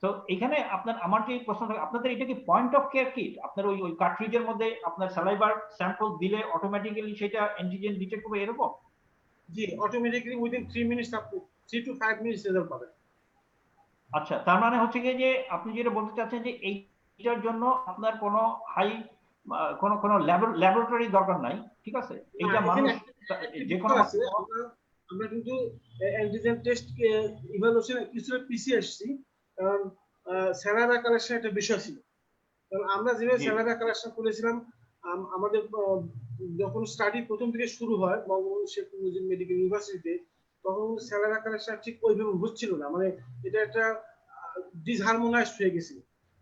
তো এখানে আপনার আমার যে প্রশ্ন থাকে, আপনাদের এটা কি পয়েন্ট অফ কেয়ার কিট? আপনার ওই কার্ট্রিজের মধ্যে আপনার স্যালাইভার স্যাম্পল দিলে অটোমেটিক্যালি সেটা অ্যান্টিজেন ডিটেক্ট করবে এরকম? জি, automatically within 3 minutes up to 3 to 5 minutes result পাবেন। আচ্ছা, তার মানে হচ্ছে কি যে আপনি যেটা বলতে চাচ্ছেন যে এইটার জন্য আপনার কোনো হাই কোনো ল্যাবরেটরি দরকার নাই, ঠিক আছে? এইটা মানুষ যে কোনো আমরা কিন্তু অ্যান্টিজেন টেস্ট ইভালুয়েশন কিছুটা পিছিয়ে আসছি, কারণ স্যালাইভা কালেকশন একটা বিষয় ছিল। কারণ আমরা যেভাবে স্যালাইভা কালেকশন করেছিলাম, আমাদের যখন স্টাডি প্রথম থেকে শুরু হয় বঙ্গবন্ধু শেখ মুজিব মেডিকেল ইউনিভার্সিটিতে, তখন স্যালাইভা কালেকশন ঠিক ওইভাবে হচ্ছিল না, মানে এটা একটা ডিসহারমোনাইজড হয়ে গেছিল।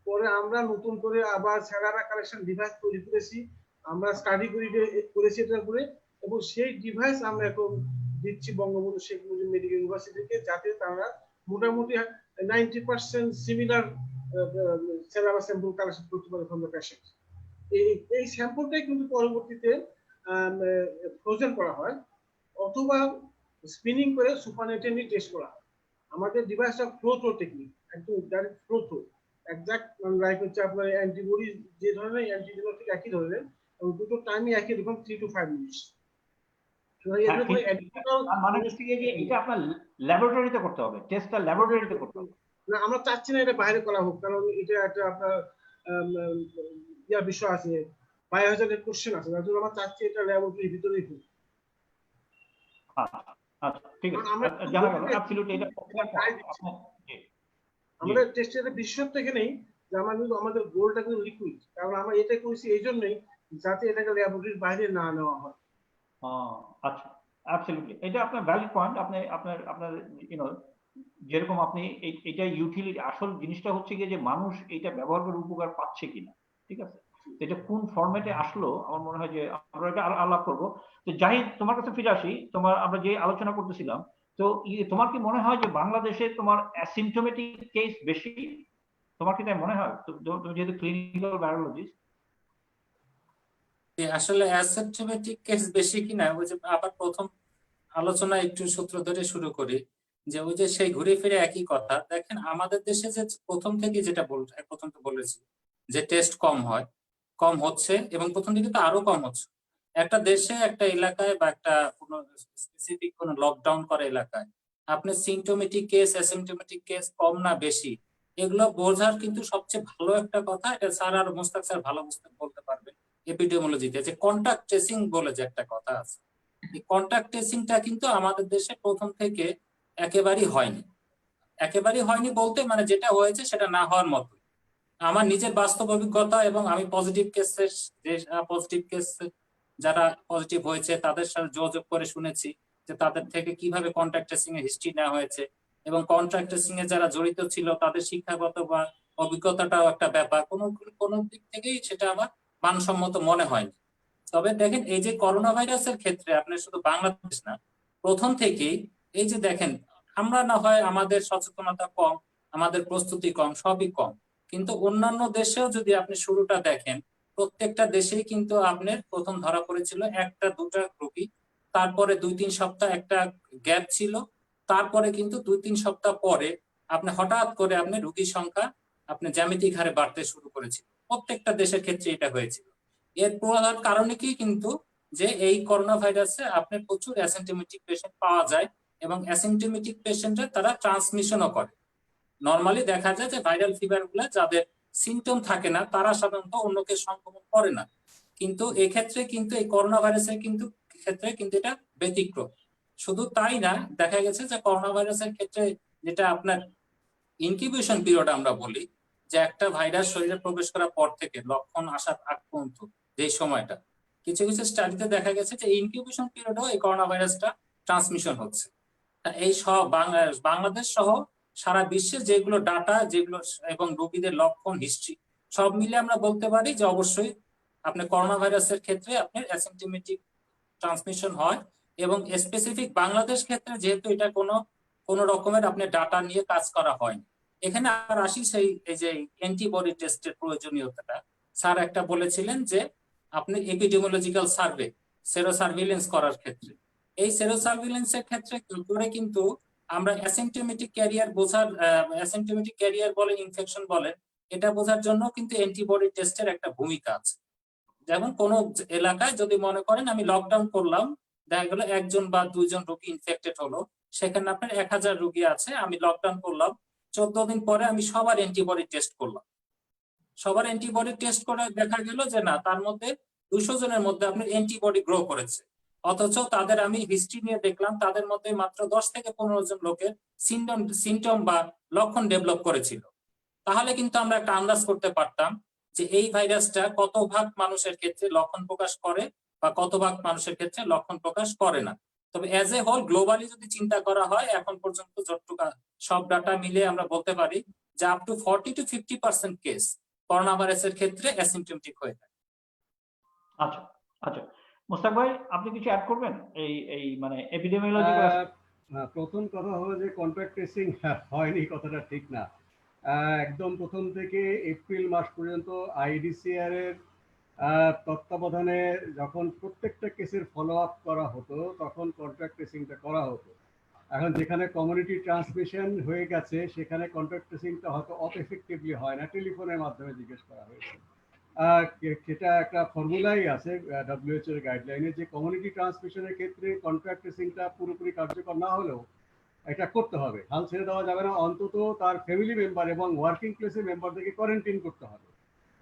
পরে আমরা নতুন করে আবার স্যালাইভা কালেকশন ডিভাইস তৈরি করেছি, আমরা স্টাডি করেছি এটার উপরে, এবং সেই ডিভাইস আমরা এখন দিচ্ছি বঙ্গবন্ধু শেখ মুজিব মেডিকেল ইউনিভার্সিটিকে, যাতে তারা মোটামুটি 90% সিমিলার স্যালাইভা স্যাম্পল কালেকশন করতে পারে ফ্রম দ্য পেশেন্ট। এই স্যাম্পলটাই কিন্তু পরবর্তীতে ফ্রোজেন করা হয় অথবা স্পিনিং করে সুপারনেটেন্ডি টেস্ট করা হয়। আমাদের ডিভাইসটা ফ্লো থ্রো টেকনিক, একদম direct flow through, exact like হচ্ছে আপনার অ্যান্টিবডি যে ধরনের অ্যান্টিজেন ঠিক একই ধরনের, এবং দুটো টাইমই একই রকম 3 to 5 মিনিটস। মানে হচ্ছে যে এটা আপনার ল্যাবরেটরিতে করতে হবে, টেস্টটা ল্যাবরেটরিতে করতে হবে না, আমরা চাচ্ছি না এটা বাইরে করা হোক, কারণ এটা একটা আপনার ইয়ার বিষয় আছে, বায়োহ্যাজার্ডের কোশ্চেন আছে, যার জন্য আমরা চাচ্ছি এটা ল্যাবরেটরির ভিতরেই হোক। আচ্ছা, ঠিক আছে, জানা গেল। অ্যাবসলিউটলি এটা আমাদের টেস্টের বিশেষত্ব এখানেই যে আমাদের গোলটা কিন্তু লিকুইড, কারণ আমরা এটা করেছি এই জন্যই যাতে এটাকে ল্যাবরেটরির বাইরে না নেওয়া হয়। আচ্ছা, অ্যাবসলিউটলি এটা আপনার ভ্যালিড পয়েন্ট। আপনার যেরকম আপনি এটা ইউটিলিটি, আসল জিনিসটা হচ্ছে গিয়ে যে মানুষ এটা ব্যবহার করে উপকার পাচ্ছে কিনা, ঠিক আছে? এটা কোন ফরম্যাটে আসলো আমার মনে হয় যে আমরা এটা আলাপ করবো। তো যাই, তোমার কাছে ফিরে আসি, আমরা যে আলোচনা করতেছিলাম, তো তোমার কি মনে হয় যে বাংলাদেশে তোমার অ্যাসিম্পটোমেটিক কেস বেশি? তোমার কি তাই মনে হয়, তুমি যেহেতু ক্লিনিক্যাল ভাইরোলজিস্ট? আসলে অ্যাসিম্পটোমেটিক কেস বেশি কিনা, ওই যে আবার প্রথম আলোচনা একটু সূত্র ধরে শুরু করি যে ওই যে সেই ঘুরে ফিরে একই কথা। দেখেন আমাদের দেশে যে প্রথম থেকে যেটা প্রথম তো বলেছি যে টেস্ট কম হয়, কম হচ্ছে এবং প্রথম দিকে তো আরো কম হচ্ছে। একটা দেশে একটা এলাকায় বা একটা কোনো স্পেসিফিক কোনো লকডাউন করা এলাকায় আপনি সিম্পটোমেটিক কেস অ্যাসিম্পটোমেটিক কেস কম না বেশি এগুলো বোঝার কিন্তু সবচেয়ে ভালো একটা কথা, এটা স্যার আর মোস্তাক স্যার ভালো বুঝতে বলতে পারবেন এপিডেমিওলজিতে, যে কন্টাক্ট ট্রেসিং বলে যে একটা কথা আছে। এই কন্টাক্ট ট্রেসিংটা কিন্তু আমাদের দেশে প্রথম থেকে একেবারেই হয়নি। একেবারেই হয়নি বলতে মানে যেটা হয়েছে সেটা না হওয়ার মতো। আমার নিজের বাস্তব অভিজ্ঞতা এবং আমি পজিটিভ কেসের যে পজিটিভ কেস যারা পজিটিভ হয়েছে তাদের সাথে যোগাযোগ করে শুনেছি যে তাদের থেকে কিভাবে কন্ট্যাক্ট ট্রেসিং এর হিস্ট্রি নেওয়া হয়েছে এবং কন্ট্যাক্ট ট্রেসিং এ যারা জড়িত ছিল তাদের শিক্ষাগত বা অভিজ্ঞতাটাও একটা ব্যাপার, কোনো দিক থেকেই সেটা আমার মানসম্মত মনে হয়নি। তবে দেখেন এই যে করোনা ভাইরাসের ক্ষেত্রে আপনি শুধু বাংলাদেশ না, প্রথম থেকেই এই যে দেখেন আমরা না হয় আমাদের সচেতনতা কম, আমাদের প্রস্তুতি কম, সবই কম, কিন্তু অন্যান্য দেশেও যদি আপনি শুরুটা দেখেন প্রত্যেকটা দেশেই কিন্তু আপনার প্রথম ধরা পড়েছিল একটা দুটা রোগী, তারপরে 2-3 সপ্তাহ একটা গ্যাপ ছিল, তারপরে কিন্তু 2-3 সপ্তাহ পরে আপনি হঠাৎ করে আপনি রোগীর সংখ্যা আপনি জ্যামিতিক হারে বাড়তে শুরু করেছিল। প্রত্যেকটা দেশের ক্ষেত্রে এটা হয়েছিল। এর প্রধান কারণে কি কিন্তু যে এই করোনা ভাইরাসে আপনার প্রচুর অ্যাসিম্পটোমেটিক পেশেন্ট পাওয়া যায় এবং অ্যাসিম্পটোমেটিক পেশেন্টরা তারা ট্রান্সমিশনও করে। নরমালি দেখা যায় যে ভাইরাল ফিভার গুলা যাদের সিমটম থাকে না তারা সাধারণত অন্যকে সংক্রমণ করে না, কিন্তু এক্ষেত্রে কিন্তু এই করোনা ভাইরাসের কিন্তু ক্ষেত্রে কিন্তু এটা ব্যতিক্রম। শুধু তাই না, দেখা গেছে যে করোনা ভাইরাসের ক্ষেত্রে যেটা আপনার ইনকিউবেশন পিরিয়ড আমরা বলি, যে একটা ভাইরাস শরীরে প্রবেশ করার পর থেকে লক্ষণ আসার আগ পর্যন্ত যে সময়টা, কিছু কিছু স্টাডিতে দেখা গেছে যে ইনকিউবেশন পিরিয়ডেও এই করোনা ভাইরাসটা ট্রান্সমিশন হচ্ছে। এই সব বাংলাদেশ সহ সারা বিশ্বে যেগুলো ডাটা যেগুলো এবং রোগীদের লক্ষণ হিস্ট্রি সব মিলে আমরা বলতে পারি যে অবশ্যই আপনি করোনা ভাইরাসের ক্ষেত্রে আপনার অ্যাসিম্পটোমেটিক ট্রান্সমিশন হয়। এবং স্পেসিফিক বাংলাদেশ ক্ষেত্রে যেহেতু এটা কোনো রকমের আপনি ডাটা নিয়ে কাজ করা হয়নি, এখানে আর আসি সেই এই যে অ্যান্টিবডি টেস্টের প্রয়োজনীয়তাটা। স্যার একটা বলেছিলেন যে আপনি এপিডেমিওলজিক্যাল সার্ভে সেরো সার্ভিলেন্স করার ক্ষেত্রে, এই সেরো সার্ভিলেন্সের ক্ষেত্রে করে কিন্তু আমরা অ্যাসিম্পটোমেটিক ক্যারিয়ার বোঝার অ্যাসিম্পটোমেটিক ক্যারিয়ার বলেন ইনফেকশন বলেন এটা বোঝার জন্য কিন্তু অ্যান্টিবডি টেস্টের একটা ভূমিকা আছে। যেমন কোন এলাকায় যদি মনে করেন আমি লকডাউন করলাম, দেখা গেল 1 জন বা 2 জন রোগী ইনফেক্টেড হলো, সেখানে আপনার 1000 রোগী আছে, আমি লকডাউন করলাম, 14 দিন পরে আমি সবার অ্যান্টিবডি টেস্ট করলাম, সবার অ্যান্টিবডি টেস্ট করে দেখা গেল যে না তার মধ্যে 200 জনের মধ্যে আপনার অ্যান্টিবডি গ্রো করেছে, অথচ তাদের আমি হিস্ট্রি নিয়ে দেখলাম তাদের মধ্যে মাত্র 10 থেকে 15 জন লোকের সিমটম বা লক্ষণ ডেভেলপ করেছিল। তাহলে কিন্তু আমরা একটা আন্দাজ করতে পারতাম যে এই ভাইরাসটা কত ভাগ মানুষের ক্ষেত্রে লক্ষণ প্রকাশ করে বা কত ভাগ মানুষের ক্ষেত্রে লক্ষণ প্রকাশ করে না। তবে এজ এ হোল গ্লোবালি যদি চিন্তা করা হয় এখন পর্যন্ত যতটুকু সব ডাটা মিলে আমরা বলতে পারি যে আপ টু 40-50% কেস করোনা ভাইরাসের ক্ষেত্রে অ্যাসিম্পটোমেটিক হয়ে থাকে। আচ্ছা আচ্ছা, মোস্তাক ভাই আপনি কিছু অ্যাড করবেন এই এই মানে এপিডেমিওলজিক্যাল? প্রথম কথা হলো যে কন্ট্যাক্ট ট্রেসিং হয়নি, কথাটা ঠিক না। একদম প্রথম থেকে এপ্রিল মাস পর্যন্ত আইডিসিআর এর তত্ত্বাবধানে যখন প্রত্যেকটা কেসের ফলো আপ করা হতো তখন কন্ট্যাক্ট ট্রেসিংটা করা হতো। এখন যেখানে কমিউনিটি ট্রান্সমিশন হয়ে গেছে সেখানে কন্ট্যাক্ট ট্রেসিংটা হয়তো অত এফেক্টিভলি হয় না, টেলিফোনের মাধ্যমে জিজ্ঞেস করা হয়েছে। সেটা একটা ফর্মুলাই আছে WHO এর গাইডলাইনে যে কমিউনিটি ট্রান্সমিশনের ক্ষেত্রে কন্ট্যাক্ট ট্রেসিংটা পুরোপুরি কার্যকর না হলেও এটা করতে হবে, হাল ছেড়ে দেওয়া যাবে না, অন্তত তার ফ্যামিলি মেম্বার এবং ওয়ার্কিং প্লেসের মেম্বারদেরকে কোয়ারেন্টাইন করতে হবে।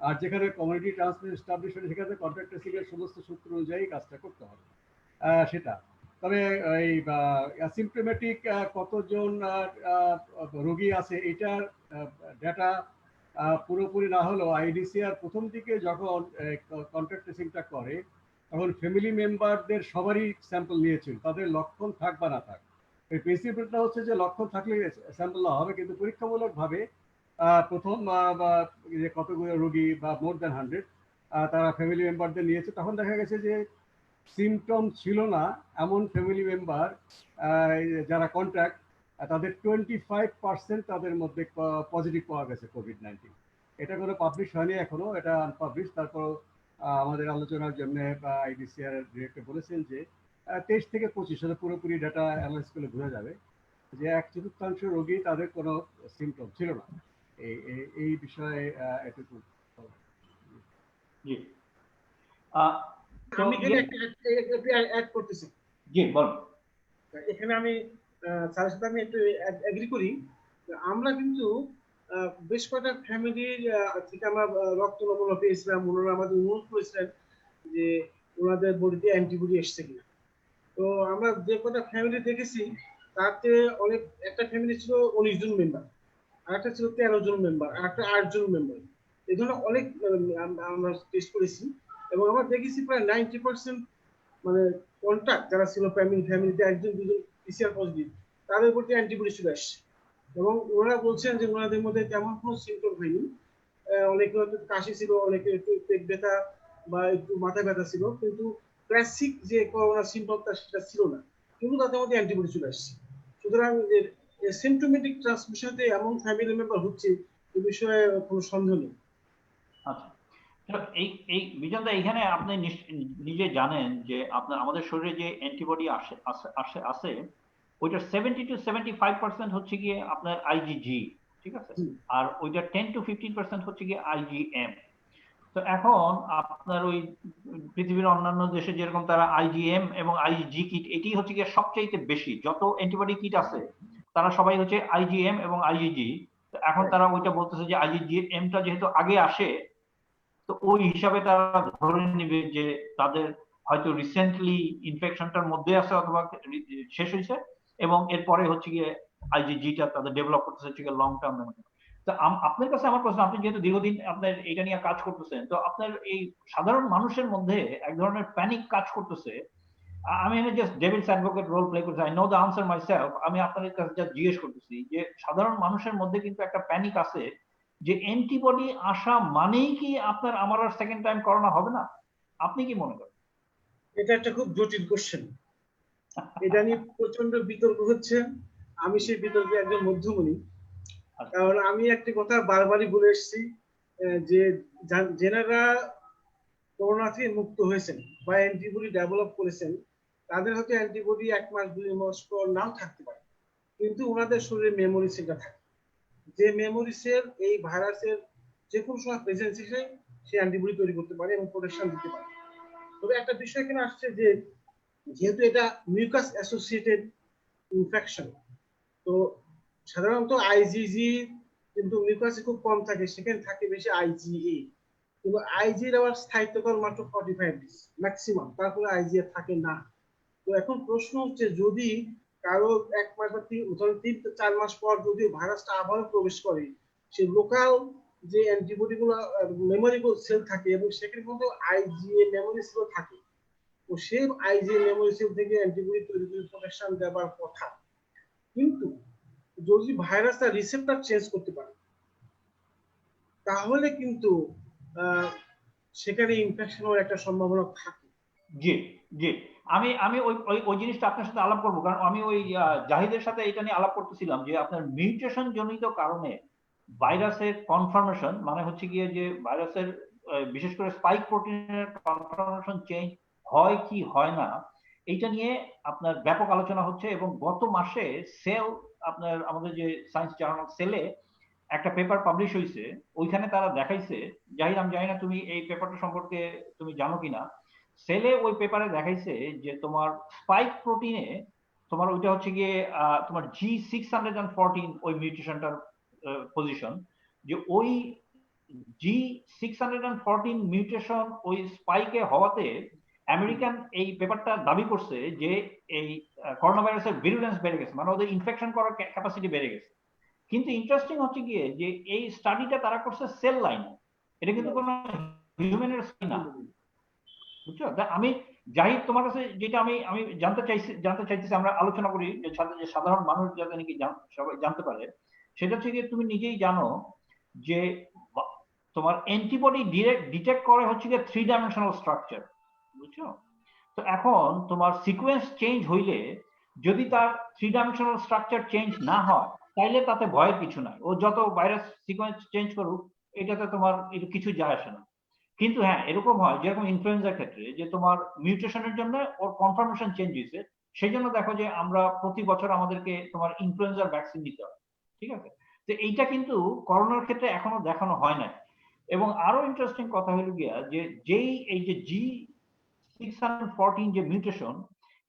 আর যেখানে কমিউনিটি ট্রান্সমিশন এস্টাবলিশমেন্ট সেখানে কন্ট্যাক্ট ট্রেসিং এর সমস্ত সূত্র অনুযায়ী কাজটা করতে হবে সেটা। তবে এই অ্যাসিম্পটোমেটিক কতজন রোগী আছে এটার ডেটা পুরোপুরি না হলেও আইডিসিআর প্রথম দিকে যখন কন্ট্যাক্ট ট্রেসিংটা করে তখন ফ্যামিলি মেম্বারদের সবারই স্যাম্পল নিয়েছিল, তাদের লক্ষণ থাক বা না থাক। এই প্রিন্সিপালটা হচ্ছে যে লক্ষণ থাকলে স্যাম্পল না হবে, কিন্তু পরীক্ষামূলকভাবে প্রথম যে কতগুলো রোগী বা মোর দ্যান 100 তারা ফ্যামিলি মেম্বারদের নিয়েছে, তখন দেখা গেছে যে সিমটম ছিল না এমন ফ্যামিলি মেম্বার যারা কন্ট্যাক্ট তাদের 25% তাদের মধ্যে পজিটিভ পাওয়া গেছে কোভিড-19। এটা কোনো পাবলিশ হয়নি এখনো, এটা আনপাবলিশ। তারপর আমাদের আলোচনার জন্য আইডিসিআর ডিরেক্টর বলেছেন যে 23 থেকে 25 পুরোপুরি ডাটা অ্যানালাইসিস করলে বোঝা যাবে। যে 1/4 রোগী তাদের কোনো সিমটম ছিল না। এই বিষয়ে এটুকু। জি তো আমি এখানে একটু অ্যাড করতেছি। জি বলুন। এখানে আমি স্যারের সাথে আমি একটু এগ্রি করি। আমরা কিন্তু বেশ কয়েকটা ফ্যামিলির থেকে আমরা রক্ত নমুনা পেয়েছিলাম, ওনারা আমাদের অনুরোধ করেছিলেন যে ওনাদের বডিতে অ্যান্টিবডি এসছে কিনা। তো আমরা যে কটা ফ্যামিলি দেখেছি তাতে অনেক, একটা ফ্যামিলি ছিল 19 জন মেম্বার, আর একটা ছিল 13 জন মেম্বার, আর একটা 8 জন মেম্বার। এই ধরনের অনেক আমরা টেস্ট করেছি এবং আমরা দেখেছি প্রায় 90% মানে কন্টাক্ট যারা ছিল ফ্যামিলিতে একজন দুজন পিসিআর পজিটিভ, তাদের প্রতি অ্যান্টিবডি চলে আসছে এবং ওনারা বলছেন যে ওনাদের মধ্যে তেমন কোনো সিমটম হয়নি। অনেকে হয়তো কাশি ছিল, অনেকে একটু পেট ব্যথা বা একটু মাথা ব্যথা ছিল, কিন্তু ক্লাসিক যে করোনা সিমটমটা সেটা ছিল না, কিন্তু তাদের মধ্যে অ্যান্টিবডি চলে আসছে। সুতরাং সিমটোমেটিক ট্রান্সমিশনে এমন ফ্যামিলি মেম্বার হচ্ছে এ বিষয়ে কোনো সন্দেহ নেই। আচ্ছা, তো এই বিজনদা, এখানে আপনি নিজে জানেন যে আপনার আমাদের শরীরে যে অ্যান্টিবডি আসে ওইটা 70 to 75% হচ্ছে গিয়ে আপনার আইজিজি, ঠিক আছে, আর ওইটা 10 to 15% হচ্ছে গিয়ে আইজিএম। তো এখন আপনার ওই পৃথিবীর অন্যান্য দেশে যেরকম তারা আইজিএম এবং আইজি কিট, এটি হচ্ছে গিয়ে সবচাইতে বেশি যত অ্যান্টিবডি কিট আছে তারা সবাই হচ্ছে আইজিএম এবং আইজিজি। এখন তারা ওইটা বলতেছে যে আইজিএমটা যেহেতু আগে আসে, তো ওই হিসাবে তারা ধরে নিবে যে তাদের হয়তো রিসেন্টলি ইনফেকশনটার মধ্যে আছে অথবা শেষ হয়েছে, এবং এরপরে হচ্ছে গিয়ে আইজিজিটা তাদের ডেভেলপ করতেছে হচ্ছে গিয়ে লং টার্ম মেমোরি। তো আপনার কাছে আমার প্রশ্ন, আপনি যেহেতু দীর্ঘদিন আপনার এটা নিয়ে কাজ করতেছেন, তো আপনার এই সাধারণ মানুষের মধ্যে এক ধরনের প্যানিক কাজ করতেছে। আমি এখানে just devil's advocate role play করতেছি, I know the answer myself. আমি আপনাদের কাছে জাস্ট জিজ্ঞেস করতেছি যে সাধারণ মানুষের মধ্যে কিন্তু একটা প্যানিক আছে যে অ্যান্টিবডি আসা মানেই কি আপনার আমার আর সেকেন্ড টাইম করোনা হবে না? আপনি কি মনে করেন? এটা একটা খুব জটিল কোশ্চেন, এটা নিয়ে প্রচন্ড বিতর্ক হচ্ছে। আমি সেই বিতর্কে একজন মধ্যমণি। কারণ আমি একটা কথা বারবারই বলে এসেছি যে যেনারা করোনা থেকে মুক্ত হয়েছেন বা অ্যান্টিবডি ডেভেলপ করেছেন, তাদের হয়তো অ্যান্টিবডি 1 মাস 2 মাস পর নাও থাকতে পারে, কিন্তু ওনাদের শরীরে মেমোরি সেলটা থাকে, যে মেমোরি সেল এই ভাইরাসের যে কোনো সময় প্রেজেন্স এসে সে অ্যান্টিবডি তৈরি করতে পারে এবং প্রোটেকশন দিতে পারে। তবে একটা বিষয় এখানে আসছে যে যেহেতু এটা মিউকাস অ্যাসোসিয়েটেড ইনফেকশন, তো সাধারণত আইজিজি কিন্তু মিউকাসে খুব কম থাকে, সেখানে থাকে বেশি আইজিএ, কিন্তু আইজির আবার স্থায়িত্বকাল মাত্র 45 ডেজ ম্যাক্সিমাম, তারপরে আইজিএ থাকে না। তো এখন প্রশ্ন হচ্ছে যদি কারো 1 মাস বা 3-4 মাস পর যদি ভাইরাসটা আবারও প্রবেশ করে, সেই লোকাল যে অ্যান্টিবডি গুলো মেমোরি সেল থাকে এবং সেখানে কিন্তু আইজিএ মেমোরি সেল থাকে, তো সেই আইজিএ মেমোরি সেল থেকে অ্যান্টিবডি তৈরি করে প্রোটেকশন দেওয়ার কথা। কিন্তু যদি ভাইরাসটা রিসেপ্টর চেঞ্জ করতে পারে তাহলে কিন্তু সেখানে ইনফেকশন হওয়ার একটা সম্ভাবনা থাকে। জি জি, আমি আমি ওই ওই জিনিসটা আপনার সাথে আলাপ করবো, কারণ আমি ওই জাহিদের সাথে এটা নিয়ে আলাপ করতেছিলাম যে আপনার মিউটেশন জনিত কারণে ভাইরাসের কনফার্মেশন, মানে হচ্ছে গিয়ে যে ভাইরাসের বিশেষ করে স্পাইক প্রোটিনের কনফার্মেশন চেঞ্জ হয় কি হয় না, এইটা নিয়ে আপনার ব্যাপক আলোচনা হচ্ছে। এবং গত মাসে সেল, আপনার আমাদের যে সায়েন্স জার্নাল সেলে একটা পেপার পাবলিশ হয়েছে, ওইখানে তারা দেখাইছে, জাহিদ আমি জানি না তুমি এই পেপারটা সম্পর্কে তুমি জানো কিনা, সেলে ওই পেপারে দেখাইছে যে তোমার স্পাইক প্রোটিনে তোমার ওইটা হচ্ছে গিয়ে তোমার G614 ওই মিউটেশনটার পজিশন, যে ওই G614 মিউটেশন ওই স্পাইকে হওয়াতে আমেরিকান এই পেপারটা দাবি করছে যে এই করোনা ভাইরাসের ভিরুলেন্স বেড়ে গেছে, মানে ওদের ইনফেকশন করার ক্যাপাসিটি বেড়ে গেছে। কিন্তু ইন্টারেস্টিং হচ্ছে গিয়ে যে এই স্টাডিটা তারা করছে সেল লাইনে, এটা কিন্তু কোনো হিউম্যানের না, বুঝছো? আমি জাহিদ তোমার কাছে যেটা আমি আমি জানতে চাইতেছি, আমরা আলোচনা করি যে সাধারণ মানুষ যাতে নাকি সবাই জানতে পারে, সেটা থেকে তুমি নিজেই জানো যে তোমার অ্যান্টিবডি ডিটেক্ট করে হচ্ছে গিয়ে 3 ডাইমেনশনাল স্ট্রাকচার, বুঝছো? তো এখন তোমার সিকোয়েন্স চেঞ্জ হইলে যদি তার 3 ডাইমেনশনাল স্ট্রাকচার চেঞ্জ না হয় তাইলে তাতে ভয়ের কিছু নাই, ও যত ভাইরাস সিকোয়েন্স চেঞ্জ করুক এটাতে তোমার কিছু যায় আসে না। কিন্তু হ্যাঁ, এরকম হয় যেরকম ইনফ্লুয়েঞ্জার ক্ষেত্রে যে তোমার মিউটেশনের জন্য ওর কনফার্মেশন চেঞ্জ হয়েছে, সেই জন্য দেখো যে আমরা প্রতি বছর আমাদেরকে তোমার ইনফ্লুয়েঞ্জার ভ্যাকসিন নিতে হয়, ঠিক আছে? তো এইটা কিন্তু করোনার ক্ষেত্রে এখনো দেখানো হয় না। এবং আরো ইন্টারেস্টিং কথা হলো গিয়া যে যেই এই যে G614 যে মিউটেশন,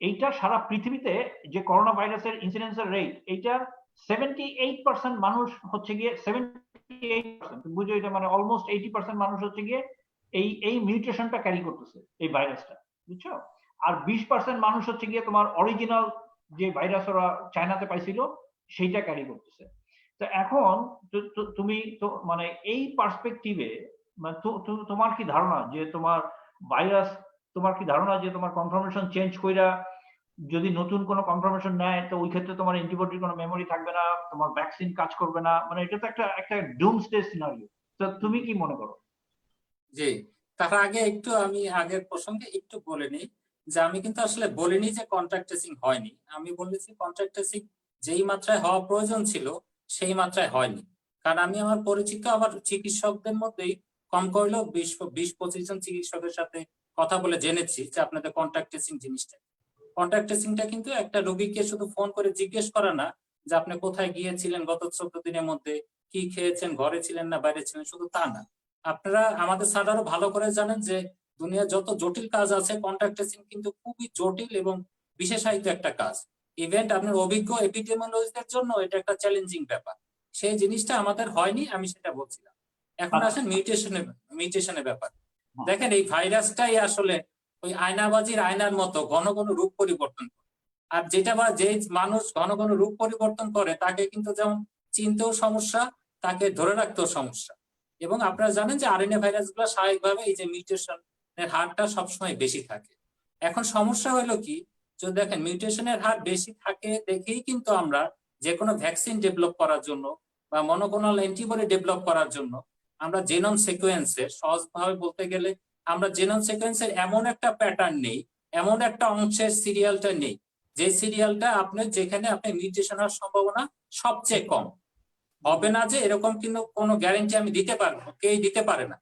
এইটা সারা পৃথিবীতে যে করোনা ভাইরাসের ইনসিডেন্সের রেট, এইটার 78% মানুষ হচ্ছে গিয়ে 78%, বুঝো এটা মানে অলমোস্ট 80% মানুষ হচ্ছে গিয়ে এই মিউটেশনটা ক্যারি করতেছে, এই ভাইরাসটা, বুঝছো? আর 20% মানুষ হচ্ছে গিয়ে তোমার অরিজিনাল যে ভাইরাস ওরা চায়নাতে পাইছিল সেইটা ক্যারি করতেছে। তো এখন তুমি তো মানে এই পার্সপেক্টিভে মানে তোমার কি ধারণা যে তোমার ভাইরাস, তোমার কি ধারণা যে তোমার কনফার্মেশন চেঞ্জ কইরা যদি নতুন কোনো কনফার্মেশন নেয় তো ওই ক্ষেত্রে তোমার অ্যান্টিবডির কোনো মেমোরি থাকবে না, তোমার ভ্যাকসিন কাজ করবে না, মানে এটা তো একটা একটা ডুমসডে সিনারিও। তো তুমি কি মনে করো? জি, তার আগে একটু আমি আগের প্রসঙ্গে একটু বলে নিই যে আমি কিন্তু আসলে বলিনি যে কন্ট্যাক্ট ট্রেসিং হয়নি। আমি বলেছি কন্ট্যাক্ট ট্রেসিং যেই মাত্রায় হওয়া প্রয়োজন ছিল সেই মাত্রায় হয়নি। কারণ আমি আমার পরিচিত আমার চিকিৎসকদের মধ্যেই কম করলেও 20-25 জন চিকিৎসকের সাথে কথা বলে জেনেছি যে আপনাদের কন্ট্যাক্ট ট্রেসিং জিনিসটা, কন্ট্যাক্ট ট্রেসিংটা কিন্তু একটা রোগীকে শুধু ফোন করে জিজ্ঞেস করা না যে আপনি কোথায় গিয়েছিলেন গত 14 দিনের মধ্যে, কি খেয়েছেন, ঘরে ছিলেন না বাইরে ছিলেন, শুধু তা না। আপনারা আমাদের স্যার আরো ভালো করে জানেন যে দুনিয়ার যত জটিল কাজ আছে কন্ট্যাক্ট ট্রেসিং কিন্তু খুবই জটিল এবং বিশেষায়িত একটা কাজ। ইভেন্ট আপনার অভিজ্ঞ এপিডেমিওলজিস্টদের জন্য এটা একটা চ্যালেঞ্জিং ব্যাপার। সেই জিনিসটা আমাদের হয়নি, আমি সেটা বলছিলাম। এখন আসেন মিউটেশনের ব্যাপার। দেখেন এই ভাইরাসটাই আসলে ওই আয়নাবাজির আয়নার মতো ঘন ঘন রূপ পরিবর্তন করে। আর যেটা বা যে মানুষ ঘন ঘন রূপ পরিবর্তন করে তাকে কিন্তু যেমন চিনতেও সমস্যা, তাকে ধরে রাখতেও সমস্যা। এবং আপনারা জানেন যে আরএনএ ভাইরাস গুলো স্বাভাবিকভাবে এই যে মিউটেশনের হারটা সবসময় বেশি থাকে। এখন সমস্যা হলো কি, যদি দেখেন মিউটেশনের হার বেশি থাকে দেখেই কিন্তু আমরা যে কোনো ভ্যাকসিন ডেভেলপ করার জন্য বা মনোক্লোনাল অ্যান্টিবডি ডেভেলপ করার জন্য আমরা জেনোম সিকোয়েন্সের, সহজভাবে বলতে গেলে আমরা জেনোম সিকোয়েন্সের এমন একটা প্যাটার্ন নেই, এমন একটা অংশের সিরিয়ালটা নেই যে সিরিয়ালটা আপনার যেখানে আপনি মিউটেশন হওয়ার সম্ভাবনা সবচেয়ে কম। হবে না যে এরকম কিন্তু কোনো গ্যারান্টি আমি দিতে পারবো, কেউ দিতে পারে না।